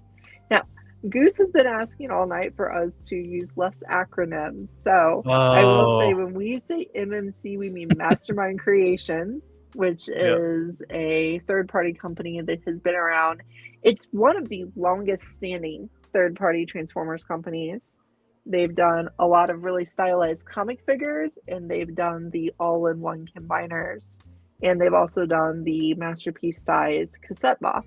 Now, Goose has been asking all night for us to use less acronyms. So I will say, when we say MMC, we mean Mastermind Creations, which is a third-party company that has been around. It's one of the longest-standing third-party Transformers companies. They've done a lot of really stylized comic figures, and they've done the all-in-one combiners. And they've also done the masterpiece size cassette box.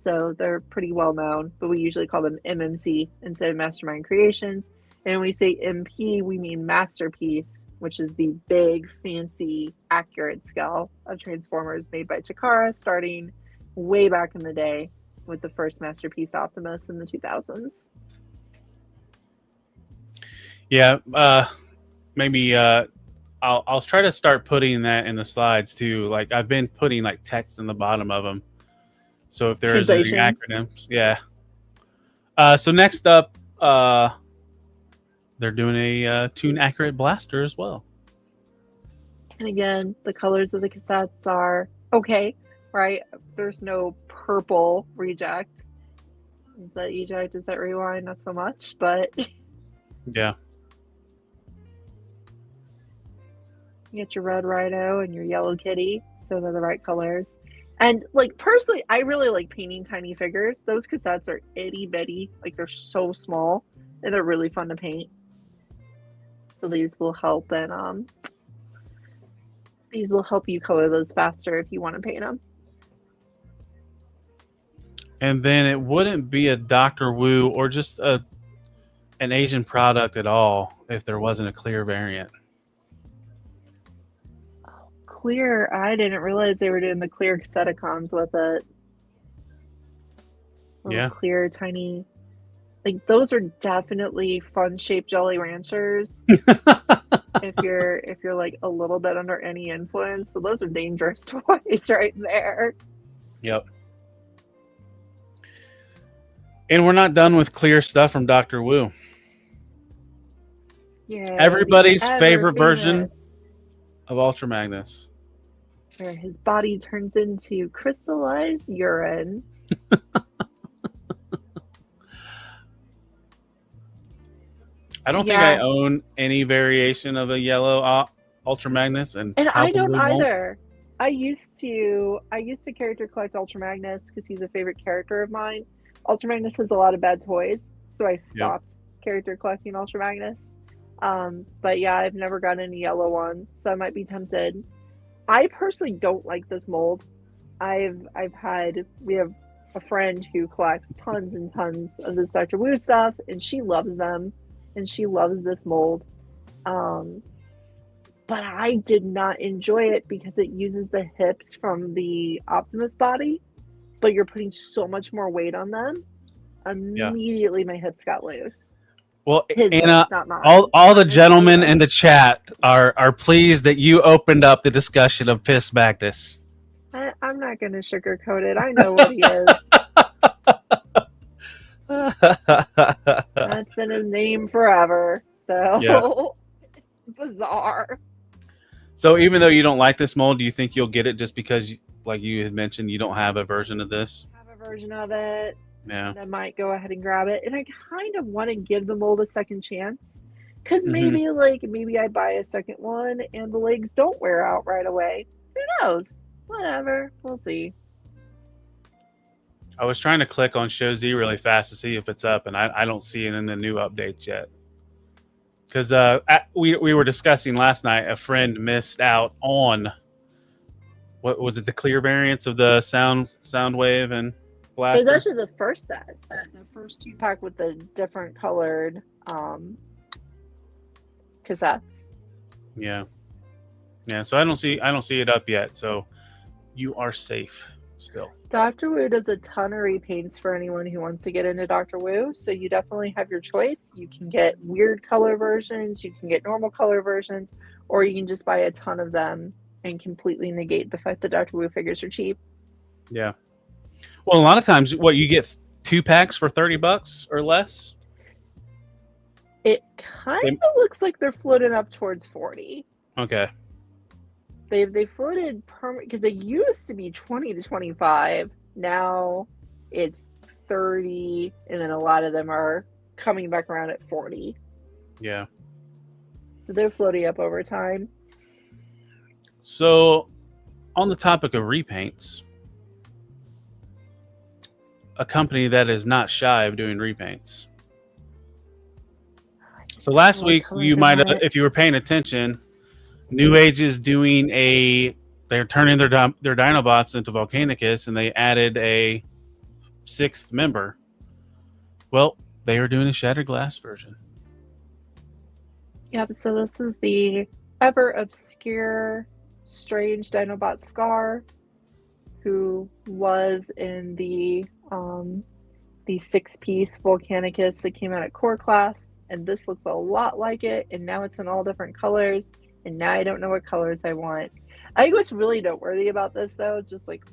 So they're pretty well known, but we usually call them MMC instead of Mastermind Creations. And when we say MP, we mean Masterpiece, which is the big, fancy, accurate scale of Transformers made by Takara, starting way back in the day with the first Masterpiece Optimus in the 2000s. Yeah. Maybe I'll try to start putting that in the slides too. Like I've been putting like text in the bottom of them. So if there is any acronyms, yeah. So next up, they're doing a Toon Accurate Blaster as well. And again, the colors of the cassettes are okay, right? There's no purple reject. Is that eject? Is that rewind? Not so much, but Yeah. you get your red Rhino and your yellow kitty, so they're the right colors. And like personally, I really like painting tiny figures. Those cassettes are itty bitty, like they're so small, and they're really fun to paint. So these will help, and these will help you color those faster if you want to paint them. And then it wouldn't be a Dr. Wu or just an Asian product at all if there wasn't a clear variant. Clear, I didn't realize they were doing the clear Decepticons with it. Yeah. Clear, tiny. Like those are definitely fun shaped Jolly Ranchers. if you're like a little bit under any influence. So those are dangerous toys right there. Yep. And we're not done with clear stuff from Dr. Wu. Yeah. Everybody's the favorite ever version famous, of Ultra Magnus. where his body turns into crystallized urine. I don't think I own any variation of a yellow Ultra Magnus, and I don't probably won't. either. I used to character collect Ultra Magnus because he's a favorite character of mine. Ultra Magnus has a lot of bad toys, so I stopped character collecting Ultra Magnus. But yeah, I've never gotten any yellow one, so I might be tempted. I personally don't like this mold. We have a friend who collects tons and tons of this Dr. Wu stuff, and she loves them, and she loves this mold. But but I did not enjoy it because it uses the hips from the Optimus body, but you're putting so much more weight on them. Immediately, my hips got loose. Well, His Anna, hips, not mine. all the Mine is gentlemen fine. in the chat are pleased that you opened up the discussion of Piss Magnus. I'm not going to sugarcoat it. I know what he is. That's been his name forever. So Yeah. bizarre. So even though you don't like this mold, do you think you'll get it just because, like you had mentioned, you don't have a version of this? I have a version of it. Yeah. And I might go ahead and grab it. And I kind of want to give the mold a second chance. Because maybe I buy a second one and the legs don't wear out right away. Who knows? Whatever. We'll see. I was trying to click on Show Z really fast to see if it's up, and I don't see it in the new updates yet. Because we were discussing last night, a friend missed out on, what was it, the clear variants of the sound wave and It blaster? was actually the first set. The first 2-pack with the different colored cassettes. Yeah. So I don't see it up yet. So you are safe still. Dr. Wu does a ton of repaints for anyone who wants to get into Dr. Wu, so you definitely have your choice. You can get weird color versions, you can get normal color versions, or you can just buy a ton of them and completely negate the fact that Dr. Wu figures are cheap. Yeah. Well, a lot of times, what, you get 2 packs for $30 or less? It kind of looks like they're floating up towards 40. Okay. They floated because they used to be 20 to 25. Now it's 30, and then a lot of them are coming back around at 40. Yeah. So they're floating up over time. So, on the topic of repaints, a company that is not shy of doing repaints. So last week, you might have, if you were paying attention, New Age is doing they're turning their Dinobots into Volcanicus, and they added a 6th member. Well, they are doing a Shattered Glass version. Yep, so this is the ever obscure, strange Dinobot Scar, who was in the 6-piece Volcanicus that came out at core class, and this looks a lot like it, and now it's in all different colors, and now I don't know what colors I want. I think what's really noteworthy about this, though, just like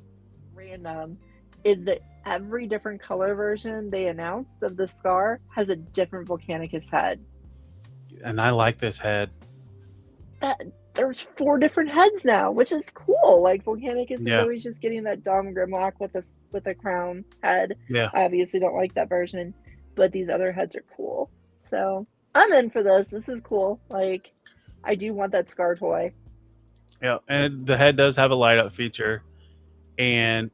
random, is that every different color version they announced of the Scar has a different Volcanicus head. And I like this head. There's 4 different heads now, which is cool. Like Volcanicus is Yeah. always just getting that dumb Grimlock with a crown head. Yeah. I obviously don't like that version, but these other heads are cool. So I'm in for this. This is cool. Like, I do want that Scar toy. Yeah, and the head does have a light up feature, and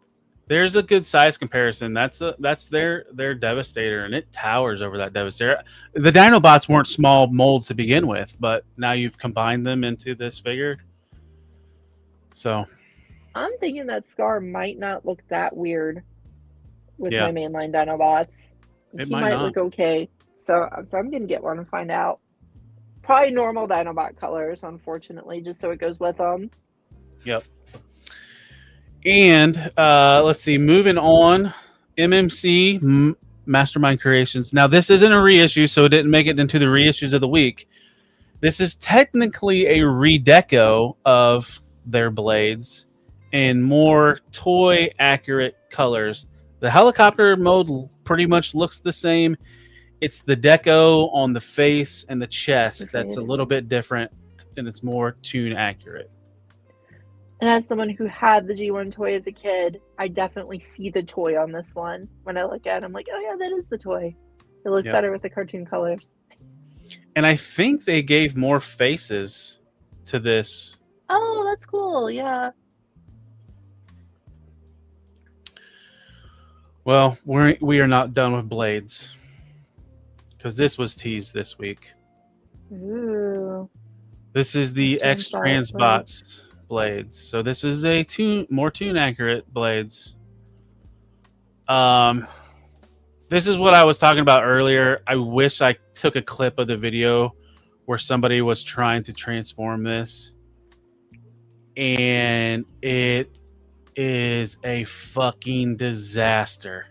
there's a good size comparison. That's their Devastator, and it towers over that Devastator. The Dinobots weren't small molds to begin with, but now you've combined them into this figure. So I'm thinking that Scar might not look that weird with Yeah. my mainline Dinobots. It He might might not. look okay. So I'm gonna get one and find out. Probably normal Dinobot colors, unfortunately, just so it goes with them. Yep. And let's see, moving on, MMC Mastermind Creations. Now, this isn't a reissue, so it didn't make it into the reissues of the week. This is technically a redeco of their blades in more toy accurate colors. The helicopter mode pretty much looks the same. It's the deco on the face and the chest that's a little bit different, and it's more toon accurate. And as someone who had the G1 toy as a kid, I definitely see the toy on this one. When I look at it, I'm like, oh yeah, that is the toy. It looks better with the cartoon colors. And I think they gave more faces to this. Oh, that's cool. Yeah. Well, we are not done with blades, because this was teased this week. Ooh. This is the X Transbots Transbots blades. So this is a more toon accurate blades. This is what I was talking about earlier. I wish I took a clip of the video where somebody was trying to transform this, and it is a fucking disaster.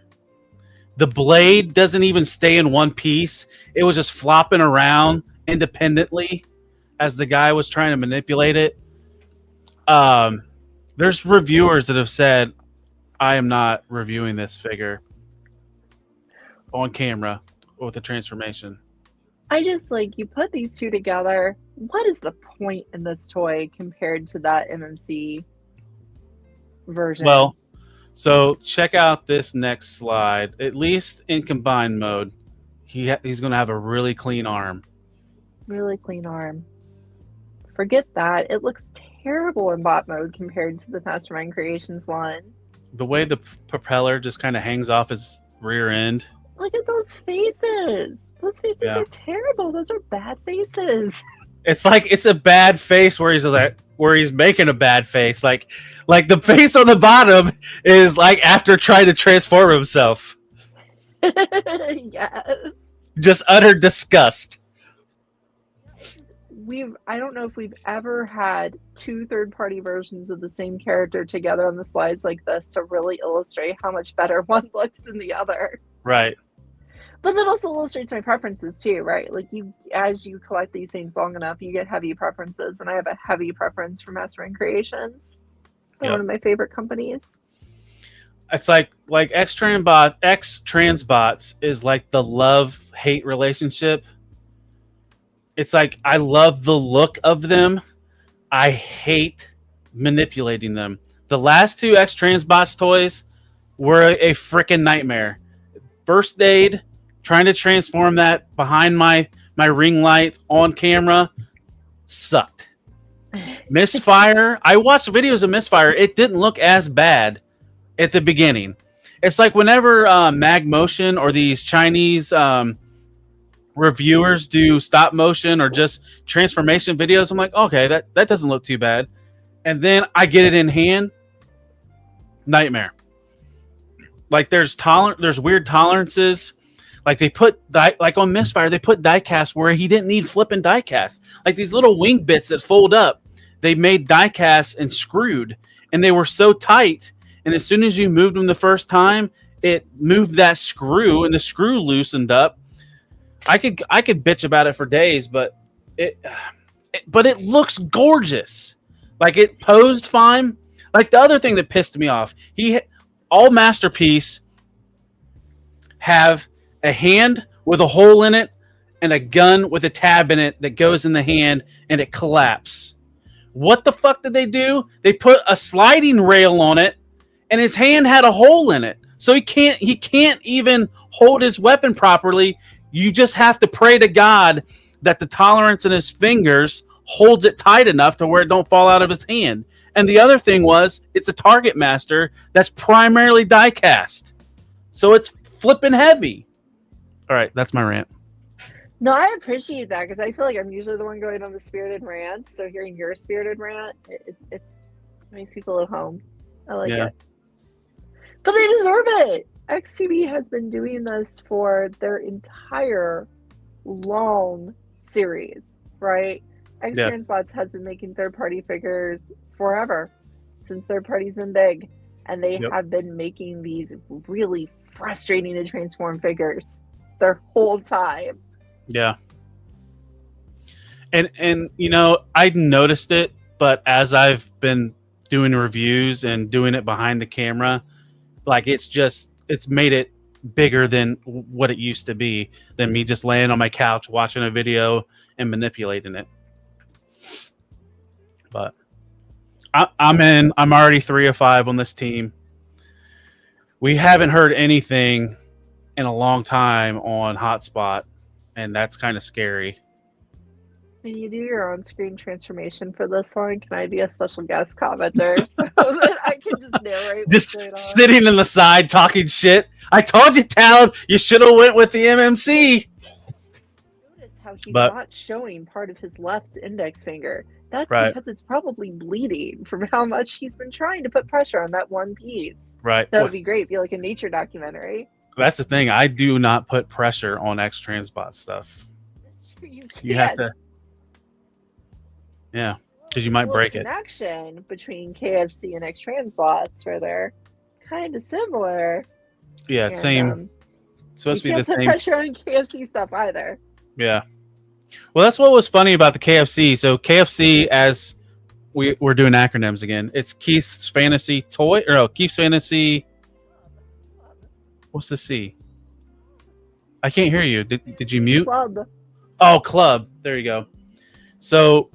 The blade doesn't even stay in one piece. It was just flopping around independently as the guy was trying to manipulate it. There's reviewers that have said, I am not reviewing this figure on camera with the transformation. I just like, you put these two together. What is the point in this toy compared to that MMC version? Well, so check out this next slide. At least in combined mode, he's going to have a really clean arm. Really clean arm. Forget that. It looks terrible in bot mode compared to the Mastermind Creations one. The way the propeller just kind of hangs off his rear end. Look at those faces. Those faces are terrible. Those are bad faces. It's like it's a bad face where he's making a bad face. Like the face on the bottom is like after trying to transform himself. Yes. Just utter disgust. I don't know if we've ever had two third-party versions of the same character together on the slides like this to really illustrate how much better one looks than the other. Right. But that also illustrates my preferences too, right? Like as you collect these things long enough, you get heavy preferences, and I have a heavy preference for Mastermind Creations. They're one of my favorite companies. It's like X-Transbots is like the love-hate relationship. It's like I love the look of them. I hate manipulating them. The last two X-Transbots toys were a freaking nightmare. First Aid, trying to transform that behind my ring light on camera, sucked. Misfire, I watched videos of Misfire. It didn't look as bad at the beginning. It's like whenever Mag Motion or these Chinese reviewers do stop motion or just transformation videos, I'm like, okay, that doesn't look too bad. And then I get it in hand, nightmare. Like there's weird tolerances. Like they put like on Misfire, they put diecast where he didn't need flipping diecast. Like these little wing bits that fold up, they made diecast and screwed, and they were so tight. And as soon as you moved them the first time, it moved that screw, and the screw loosened up. I could bitch about it for days, but it looks gorgeous. Like it posed fine. Like the other thing that pissed me off, all Masterpiece have a hand with a hole in it and a gun with a tab in it that goes in the hand and it collapses. What the fuck did they do? They put a sliding rail on it and his hand had a hole in it. So he can't even hold his weapon properly. You just have to pray to God that the tolerance in his fingers holds it tight enough to where it don't fall out of his hand. And the other thing was, it's a Target Master that's primarily die-cast. So it's flipping heavy. All right, that's my rant. No, I appreciate that because I feel like I'm usually the one going on the spirited rant. So hearing your spirited rant, it makes me feel at home. I like it. But they deserve it. XTB has been doing this for their entire long series, right? X-Transbots has been making third-party figures forever, since third-party's been big. And they have been making these really frustrating to transform figures their whole time. Yeah. And you know, I noticed it, but as I've been doing reviews and doing it behind the camera, like it's made it bigger than what it used to be, than me just laying on my couch watching a video and manipulating it. But I'm already 3 of 5 on this team. We haven't heard anything in a long time on Hotspot, and that's kind of scary. When you do your on-screen transformation for this one, can I be a special guest commenter so that I can just narrate what's going on? Just sitting in the side talking shit. I told you, Talon, you should have went with the MMC. Notice how he's not showing part of his left index finger. That's because it's probably bleeding from how much he's been trying to put pressure on that one piece. Right. That would be great. Be like a nature documentary. That's the thing. I do not put pressure on X-Transbot stuff. You have to. Yeah. because you might break it. Connection between KFC and X Transbots, where they're kind of similar. Yeah, And, same. Supposed to you be the can't put same. pressure on KFC stuff either. Yeah. Well, that's what was funny about the KFC. So KFC, as we're doing acronyms again, it's Keith's Fantasy Toy, or no, Keith's Fantasy. What's the C? I can't hear you. Did you mute? Club. Oh, Club. There you go. So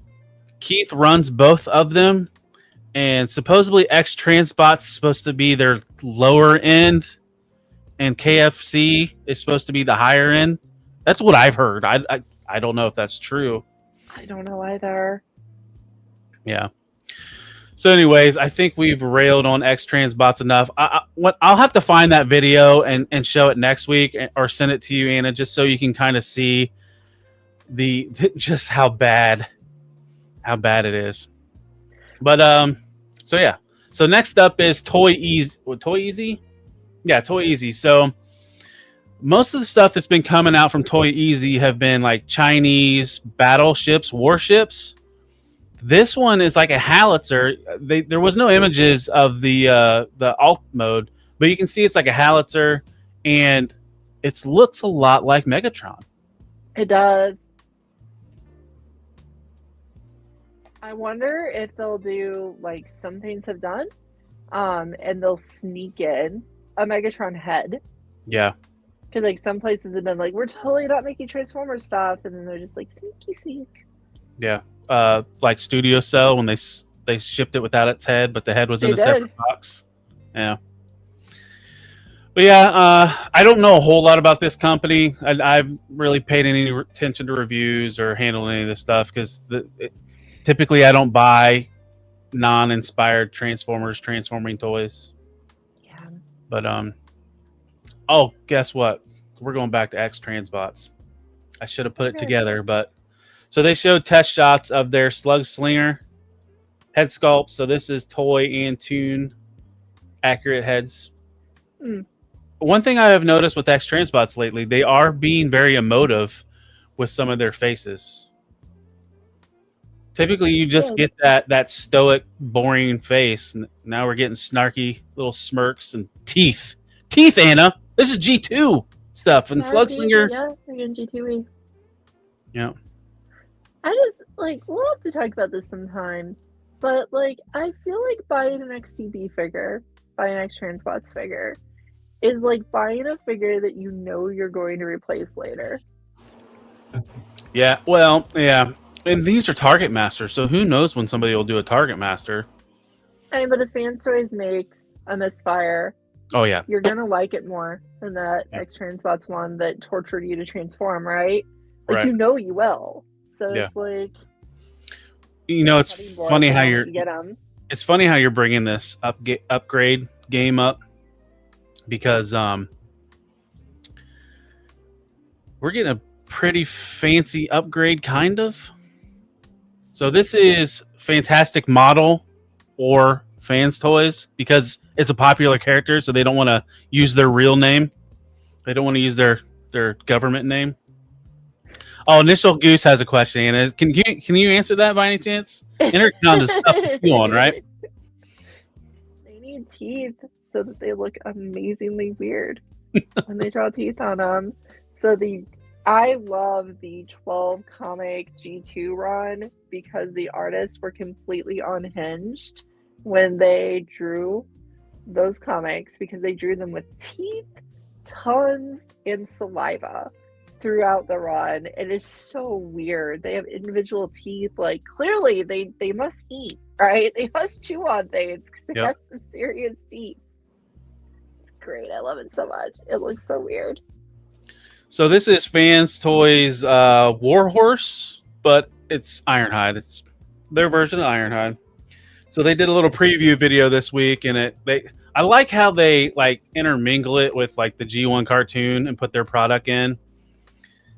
Keith runs both of them, and supposedly X Transbot's supposed to be their lower end, and KFC is supposed to be the higher end. That's what I've heard. I don't know if that's true. I don't know either. Yeah. So, anyways, I think we've railed on X Transbots enough. I'll have to find that video and show it next week, or send it to you, Anna, just so you can kind of see just how bad it is. But so yeah. So next up is Toy Easy. Toy Easy? Yeah, Toy Easy. So most of the stuff that's been coming out from Toy Easy have been like Chinese battleships, warships. This one is like a howitzer. There was no images of the alt mode, but you can see it's like a howitzer, and it looks a lot like Megatron. It does. I wonder if they'll do like some things have done, and they'll sneak in a Megatron head. Yeah. Because like some places have been like, we're totally not making Transformer stuff, and then they're just like sneak. Yeah. Like Studio Cell when they shipped it without its head, but the head was in a separate box. Yeah. But yeah, I don't know a whole lot about this company. I've really paid any attention to reviews or handled any of this stuff because typically I don't buy non-inspired Transformers transforming toys. Yeah. But oh, guess what? We're going back to X Transbots. I should have put it together, but so they showed test shots of their Slug Slinger head sculpt. So this is toy and tune accurate heads. One thing I have noticed with X Transbots lately, they are being very emotive with some of their faces. Typically, you just get that stoic, boring face. Now we're getting snarky little smirks and teeth. Teeth, Anna. This is G2 stuff and Slug Slinger. Yeah, we're getting G2E. Yeah. I just like we'll have to talk about this sometimes, but like I feel like buying an XTB figure, buying an X Transbots figure, is like buying a figure that you know you're going to replace later. Yeah, well, yeah. And these are Target Masters, so who knows when somebody will do a Target Master. I mean, but if Fanstoys makes a Misfire, oh yeah, you're gonna like it more than that X Transbots one that tortured you to transform, right? Like right. You know you will. So yeah. It's like, you know, it's funny how you're. Get them. It's funny how you're bringing this upgrade game up because we're getting a pretty fancy upgrade, kind of. So this is Fantastic Model or Fans Toys because it's a popular character, so they don't want to use their real name. They don't want to use their government name. Oh, Initial Goose has a question, Anna. Can you answer that by any chance? Intercom to stuff you on, right? They need teeth so that they look amazingly weird when they draw teeth on them. So I love the 12 comic G2 run because the artists were completely unhinged when they drew those comics because they drew them with teeth, tongues, and saliva throughout the run. And it's so weird. They have individual teeth. Like clearly they must eat, right? They must chew on things because they have some serious teeth. It's great. I love it so much. It looks so weird. So this is Fans Toys Warhorse, but it's Ironhide. It's their version of Ironhide. So they did a little preview video this week, and I like how they like intermingle it with like the G1 cartoon and put their product in.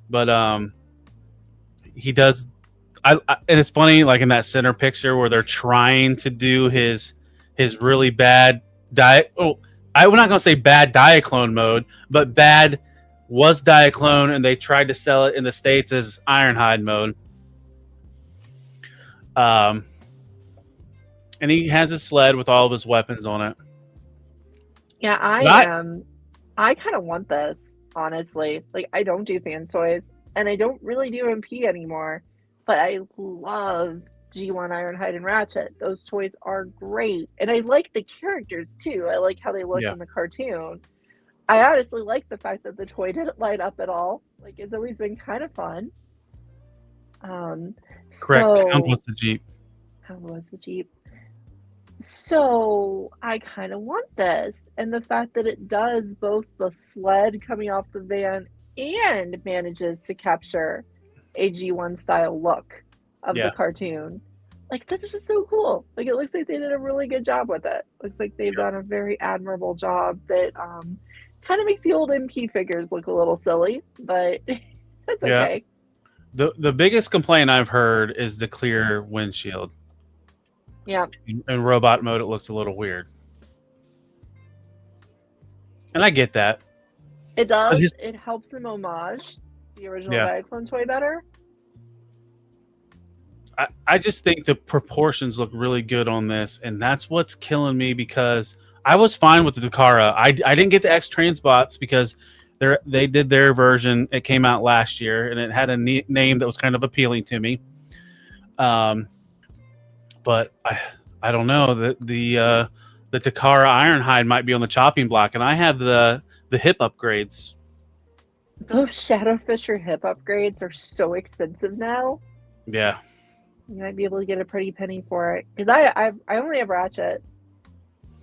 But he does. And it's funny, like in that center picture where they're trying to do his really bad diet. Oh, I'm not gonna say bad Diaclone mode, but bad was Diaclone, and they tried to sell it in the States as Ironhide mode. and he has a sled with all of his weapons on it. Yeah, I kind of want this, honestly. Like, I don't do fan toys, and I don't really do MP anymore, but I love G1 Ironhide and Ratchet. Those toys are great, and I like the characters too. I like how they look in the cartoon. I honestly like the fact that the toy didn't light up at all. Like, it's always been kind of fun. Correct. So, How was the Jeep? how was the Jeep? So I kind of want this, and the fact that it does both the sled coming off the van and manages to capture a G1 style look of the cartoon. Like, that's just so cool. Like, it looks like they did a really good job with it. Looks like they've done a very admirable job that kind of makes the old MP figures look a little silly, but that's okay. The biggest complaint I've heard is the clear windshield. Yeah. In robot mode, it looks a little weird. And I get that. It does. It helps them homage the original Diaclone toy better. I just think the proportions look really good on this, and that's what's killing me, because I was fine with the Takara. I didn't get the X Transbots because they did their version. It came out last year, and it had a name that was kind of appealing to me. But I don't know. The Takara Ironhide might be on the chopping block, and I have the hip upgrades. Those Shadowfisher hip upgrades are so expensive now. Yeah. You might be able to get a pretty penny for it. Because I only have Ratchet,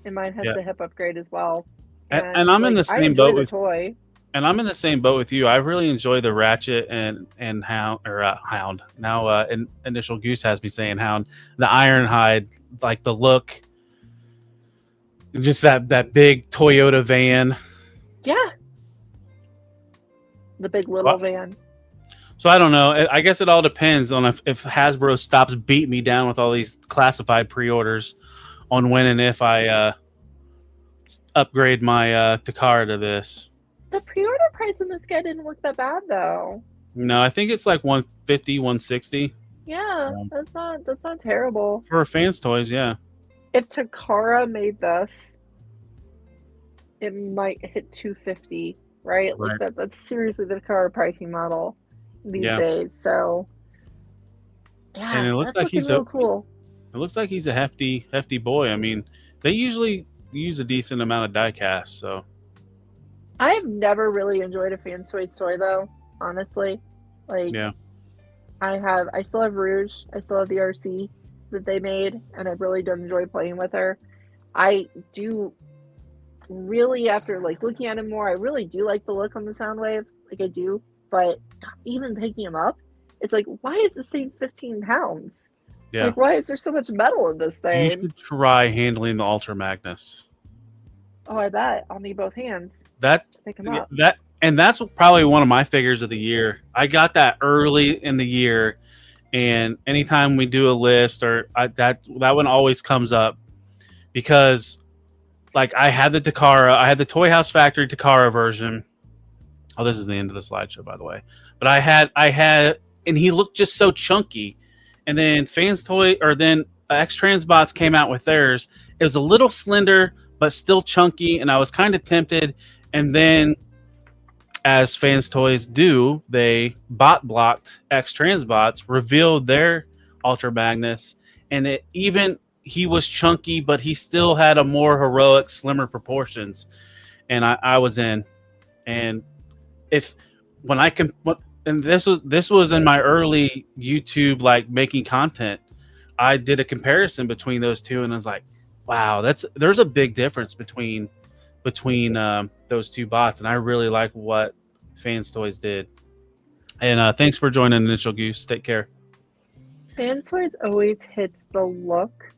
and mine has the hip upgrade as well. And I'm in the same boat with toy. And I'm in the same boat with you. I really enjoy the Ratchet and Hound. Now, Initial Goose has me saying Hound. The Ironhide, like the look, just that big Toyota van. Yeah. The big little van. So I don't know. I guess it all depends on if Hasbro stops beating me down with all these classified pre-orders on when and if I upgrade my Takara to this. The pre-order price on this guy didn't look that bad, though. No, I think it's like 150, 160. Yeah, that's not terrible. For fans toys, yeah. If Takara made this, it might hit 250, right? Like that's seriously the Takara pricing model these days. So yeah, and it looks like he's real cool. It looks like he's a hefty boy. I mean, they usually use a decent amount of die cast, so. I have never really enjoyed a Fan Toys toy, though, honestly. Like, I still have Rouge. I still have the RC that they made, and I really don't enjoy playing with her. I do really, after like looking at him more, I really do like the look on the Soundwave. Like, I do. But even picking him up, it's like, why is this thing 15 pounds? Yeah. Like, why is there so much metal in this thing? You should try handling the Ultra Magnus. Oh, I bet. I'll need both hands. Pick him up. That's probably one of my figures of the year. I got that early in the year, and anytime we do a list, that one always comes up, because like I had the Takara, I had the Toy House Factory Takara version. Oh, this is the end of the slideshow, by the way. But I had, and he looked just so chunky. And then Fans Toy, or then X Transbots came out with theirs. It was a little slender, but still chunky, and I was kind of tempted. And then, as Fans Toys do, they bot blocked X Transbots, revealed their Ultra Magnus, and he was chunky, but he still had a more heroic, slimmer proportions. And I was in. And this was in my early YouTube, like, making content, I did a comparison between those two, and I was like, wow, there's a big difference between those two bots, and I really like what Fans Toys did. And thanks for joining, Initial Goose. Take care. Fans Toys always hits the look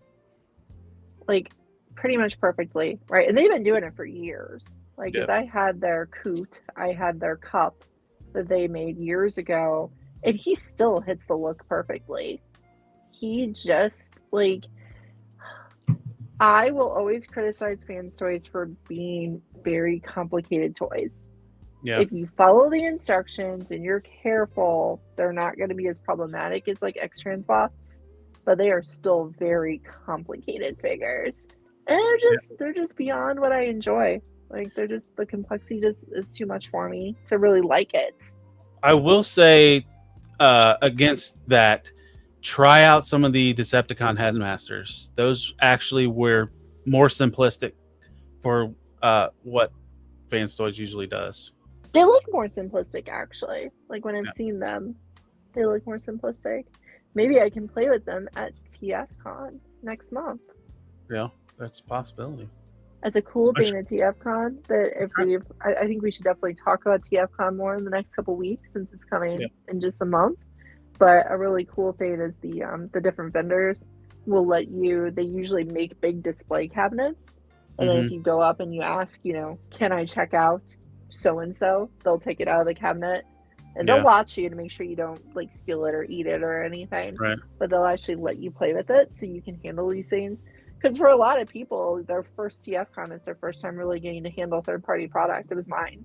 like pretty much perfectly, right? And they've been doing it for years. Like, if I had their Coot, I had their Cup that they made years ago, and he still hits the look perfectly. He just, like, I will always criticize Fans Toys for being very complicated toys. Yeah. If you follow the instructions and you're careful, they're not going to be as problematic as like X Transbots. but they are still very complicated figures. And they're just beyond what I enjoy. Like they're just the complexity just is too much for me to really like it. I will say against that, try out some of the Decepticon headmasters. Those actually were more simplistic for what Fans Toys usually does. They look more simplistic, actually. Like when I've seen them, they look more simplistic. Maybe I can play with them at TFCon next month. Yeah, that's a possibility. That's a cool thing at TFCon that I think we should definitely talk about TFCon more in the next couple weeks since it's coming in just a month. But a really cool thing is the different vendors will let you. They usually make big display cabinets, and then if you go up and you ask, can I check out so and so, they'll take it out of the cabinet and they'll watch you to make sure you don't like steal it or eat it or anything. Right. But they'll actually let you play with it so you can handle these things. Because for a lot of people, their first TFCon is their first time really getting to handle third-party product. It was mine.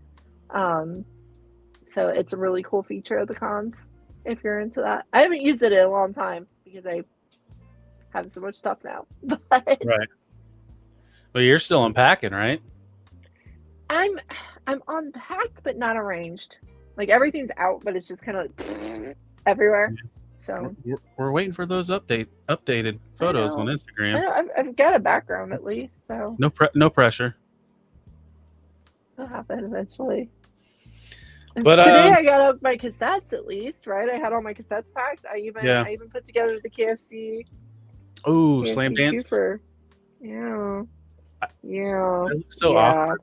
So it's a really cool feature of the cons if you're into that. I haven't used it in a long time because I have so much stuff now. But Right. But you're still unpacking, right? I'm unpacked but not arranged. Like everything's out, but it's just kind of like everywhere. So we're waiting for those updated photos on Instagram. I know, I've got a background at least, so No pressure. it'll happen eventually. But today I got up my cassettes at least, right? I had all my cassettes packed. I even put together the KFC. Oh, KFC Slam Dance. Twofer. Yeah. It looks so awkward.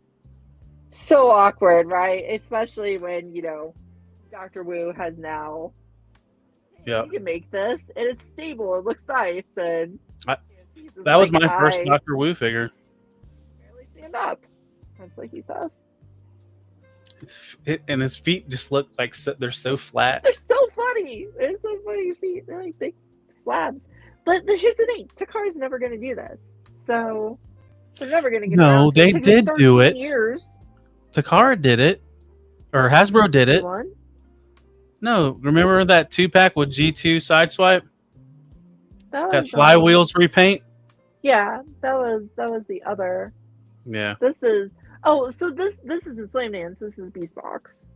So awkward, right? Especially when, Dr. Wu has now you can make this and it's stable, it looks nice, and that was my first Dr. Wu figure. Barely stand up. That's what he says. And his feet just look like they're so flat. They're so funny. They're so funny feet. They're like big slabs. But here's the thing: Takara's never going to do this, so they're never going to get. No, they did do it. Years. Takara did it, or Hasbro did it. One? No, remember that 2-pack with G2 Sideswipe? That Was, flywheels repaint? Yeah, that was the other. Yeah. This is this isn't Slam Dance. This is Beast Box.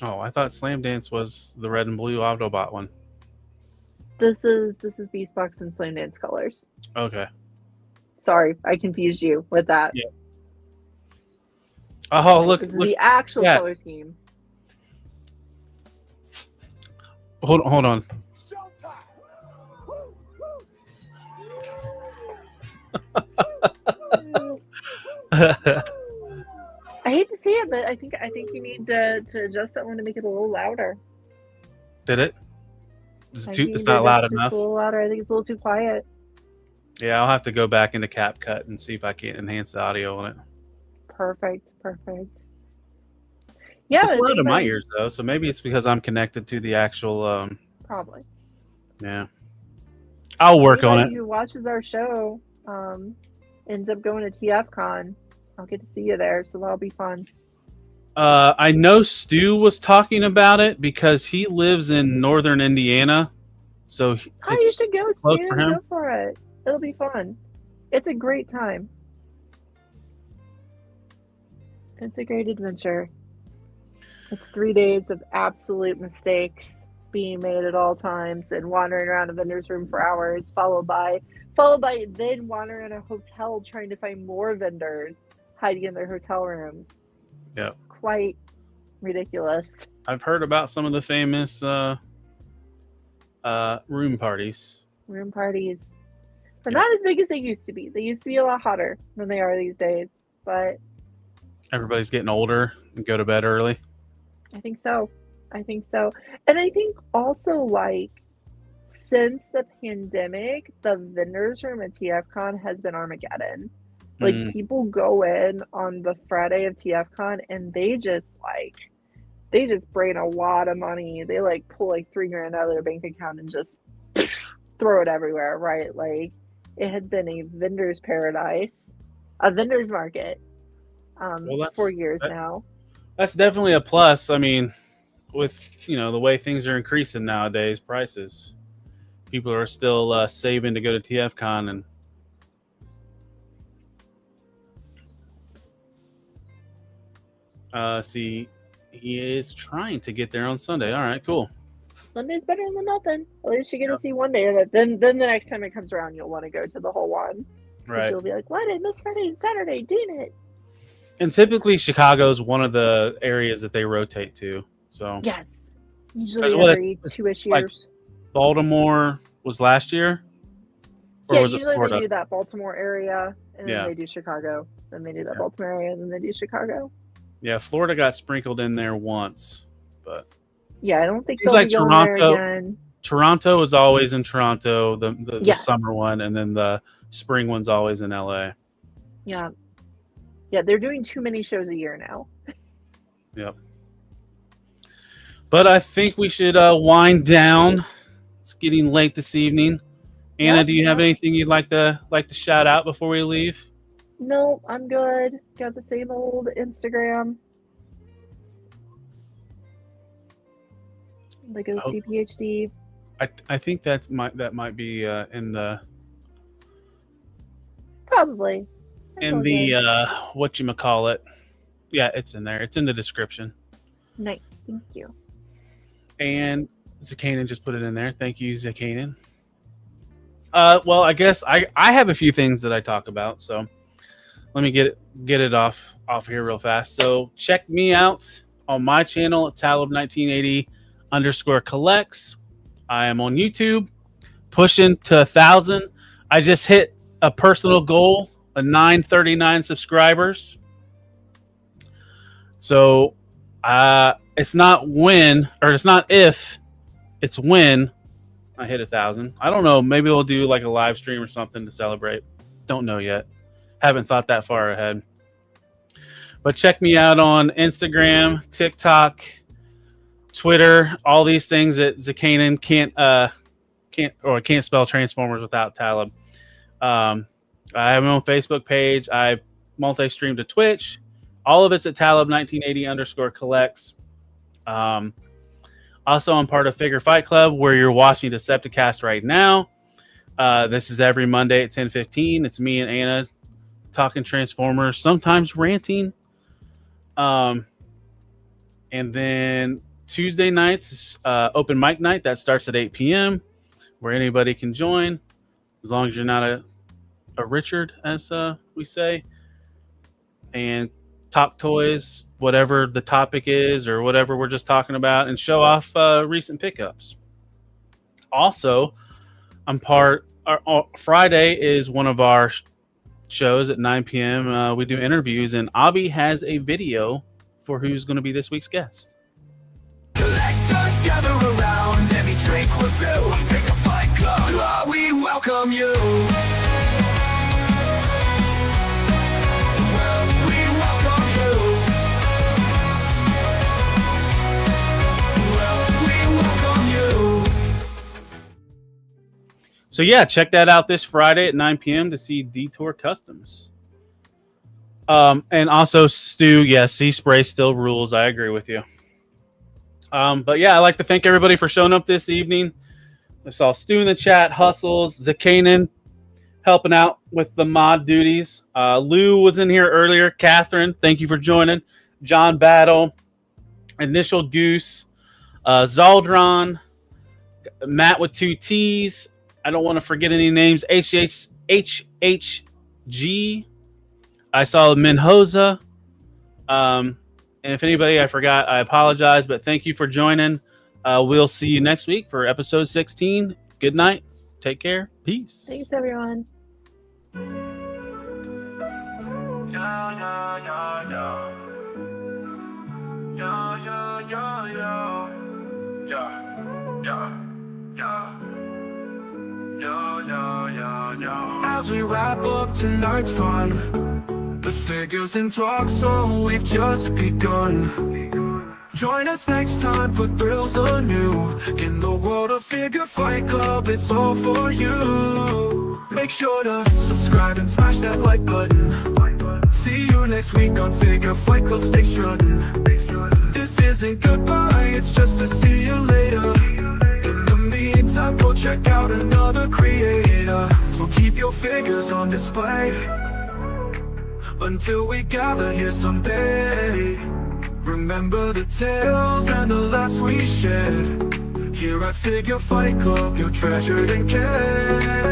Oh, I thought Slam Dance was the red and blue Autobot one. This is Beast Box and Slam Dance colors. Okay. Sorry, I confused you with that. Yeah. Oh, look! This is the actual color scheme. Hold on. I hate to see it, but I think you need to adjust that one to make it a little louder. Did it? It's not loud enough. A little louder. I think it's a little too quiet. Yeah, I'll have to go back into CapCut and see if I can enhance the audio on it. Perfect. Yeah, it's loud in my ears though, so maybe it's because I'm connected to the actual. Probably. Yeah. I'll work on it. Who watches our show ends up going to TFCon. I'll get to see you there, so that'll be fun. I know Stu was talking about it because he lives in northern Indiana, so you should go, close Stu. for him. Go for it. It'll be fun. It's a great time. It's a great adventure. It's 3 days of absolute mistakes being made at all times and wandering around a vendor's room for hours, followed by then wandering in a hotel trying to find more vendors hiding in their hotel rooms. Yeah. It's quite ridiculous. I've heard about some of the famous room parties. Room parties. But not as big as they used to be. They used to be a lot hotter than they are these days. But everybody's getting older and go to bed early. I think so. And I think also, like, since the pandemic, the vendors room at TFCon has been Armageddon. Like, people go in on the Friday of TFCon and they just bring a lot of money. They, like, pull, like, $3,000 out of their bank account and just throw it everywhere, right? Like, it has been a vendor's paradise, a vendor's market for years now. That's definitely a plus. I mean, with the way things are increasing nowadays, prices, People are still saving to go to TFCon, and see, he is trying to get there on Sunday. All right, cool. Sunday's better than nothing. At least you get to see one day of it. Then the next time it comes around, you'll want to go to the whole one. Right. You'll be like, why did I miss Friday and Saturday? Dang it. And typically, Chicago's one of the areas that they rotate to. So Yes. Usually That's what every 2-ish like- years. Baltimore was last year, or Yeah, was it usually Florida? they do that Baltimore area, and then Yeah. they do Chicago. Then they do that Yeah. Baltimore area, and then they do Chicago. Yeah, Florida got sprinkled in there once, but Yeah, I don't think Seems they'll like be going there Toronto- again. Toronto is always in Toronto, the Yes. summer one, and then the spring one's always in LA. Yeah. Yeah, they're doing too many shows a year now. Yep. But I think we should wind down. It's getting late this evening. Anna, Yeah, do you have yeah. anything you'd like to shout out before we leave? No, I'm good. Got the same old Instagram. Like a Oh. CPHD. I think that might be in the Probably. That's all good. whatchamacallit. Yeah, it's in there. It's in the description. Nice. Thank you. And Zakanan just put it in there. Thank you, Zakanan. Well, I guess I have a few things that I talk about, so let me get it off here real fast. So check me out on my channel at Talib1980_collects. I am on YouTube, pushing to 1,000. I just hit a personal goal of 939 subscribers. So it's not when, or it's not if, it's when I hit 1,000. I don't know. Maybe we'll do like a live stream or something to celebrate. Don't know yet. Haven't thought that far ahead. But check me out on Instagram, TikTok, Twitter, all these things that Zakanan can't spell Transformers without Talib. I have my own Facebook page. I multi-stream to Twitch. All of it's at Talib1980_collects. Also, I'm part of Figure Fight Club, where you're watching Decepticast right now. This is every Monday at 10:15. It's me and Anna talking Transformers, sometimes ranting. And then Tuesday nights is open mic night. That starts at 8 p.m., where anybody can join, as long as you're not a Richard, as we say. And talk toys, whatever the topic is, or whatever we're just talking about, and show off recent pickups. Also, Friday is one of our shows at 9 p.m. We do interviews, and Abby has a video for who's going to be this week's guest. Collectors gather around, every drink will do. Pick a fight club, we welcome you. We welcome you. We welcome you. So yeah, check that out this Friday at 9 p.m. to see Detour Customs. And also Stu, yes, Sea Spray still rules. I agree with you. But yeah, I'd like to thank everybody for showing up this evening. I saw Stu in the chat, Hustles, Zakanan helping out with the mod duties. Lou was in here earlier. Catherine, thank you for joining. John Battle, Initial Goose, Zaldron, Matt with 2 T's. I don't want to forget any names. HHG. I saw Minhoza. And if anybody I forgot, I apologize, but thank you for joining. We'll see you next week for episode 16. Good night. Take care. Peace. Thanks, everyone. As we wrap up tonight's fun, the figures in talk, so we've just begun. Join us next time for thrills anew. In the world of Figure Fight Club, it's all for you. Make sure to subscribe and smash that like button. See you next week on Figure Fight Club, stay strutting. This isn't goodbye, it's just to see you later. In the meantime, go check out out another creator. So keep your figures on display until we gather here someday. Remember the tales and the laughs we shared here at Figure Fight Club, your treasured and cared.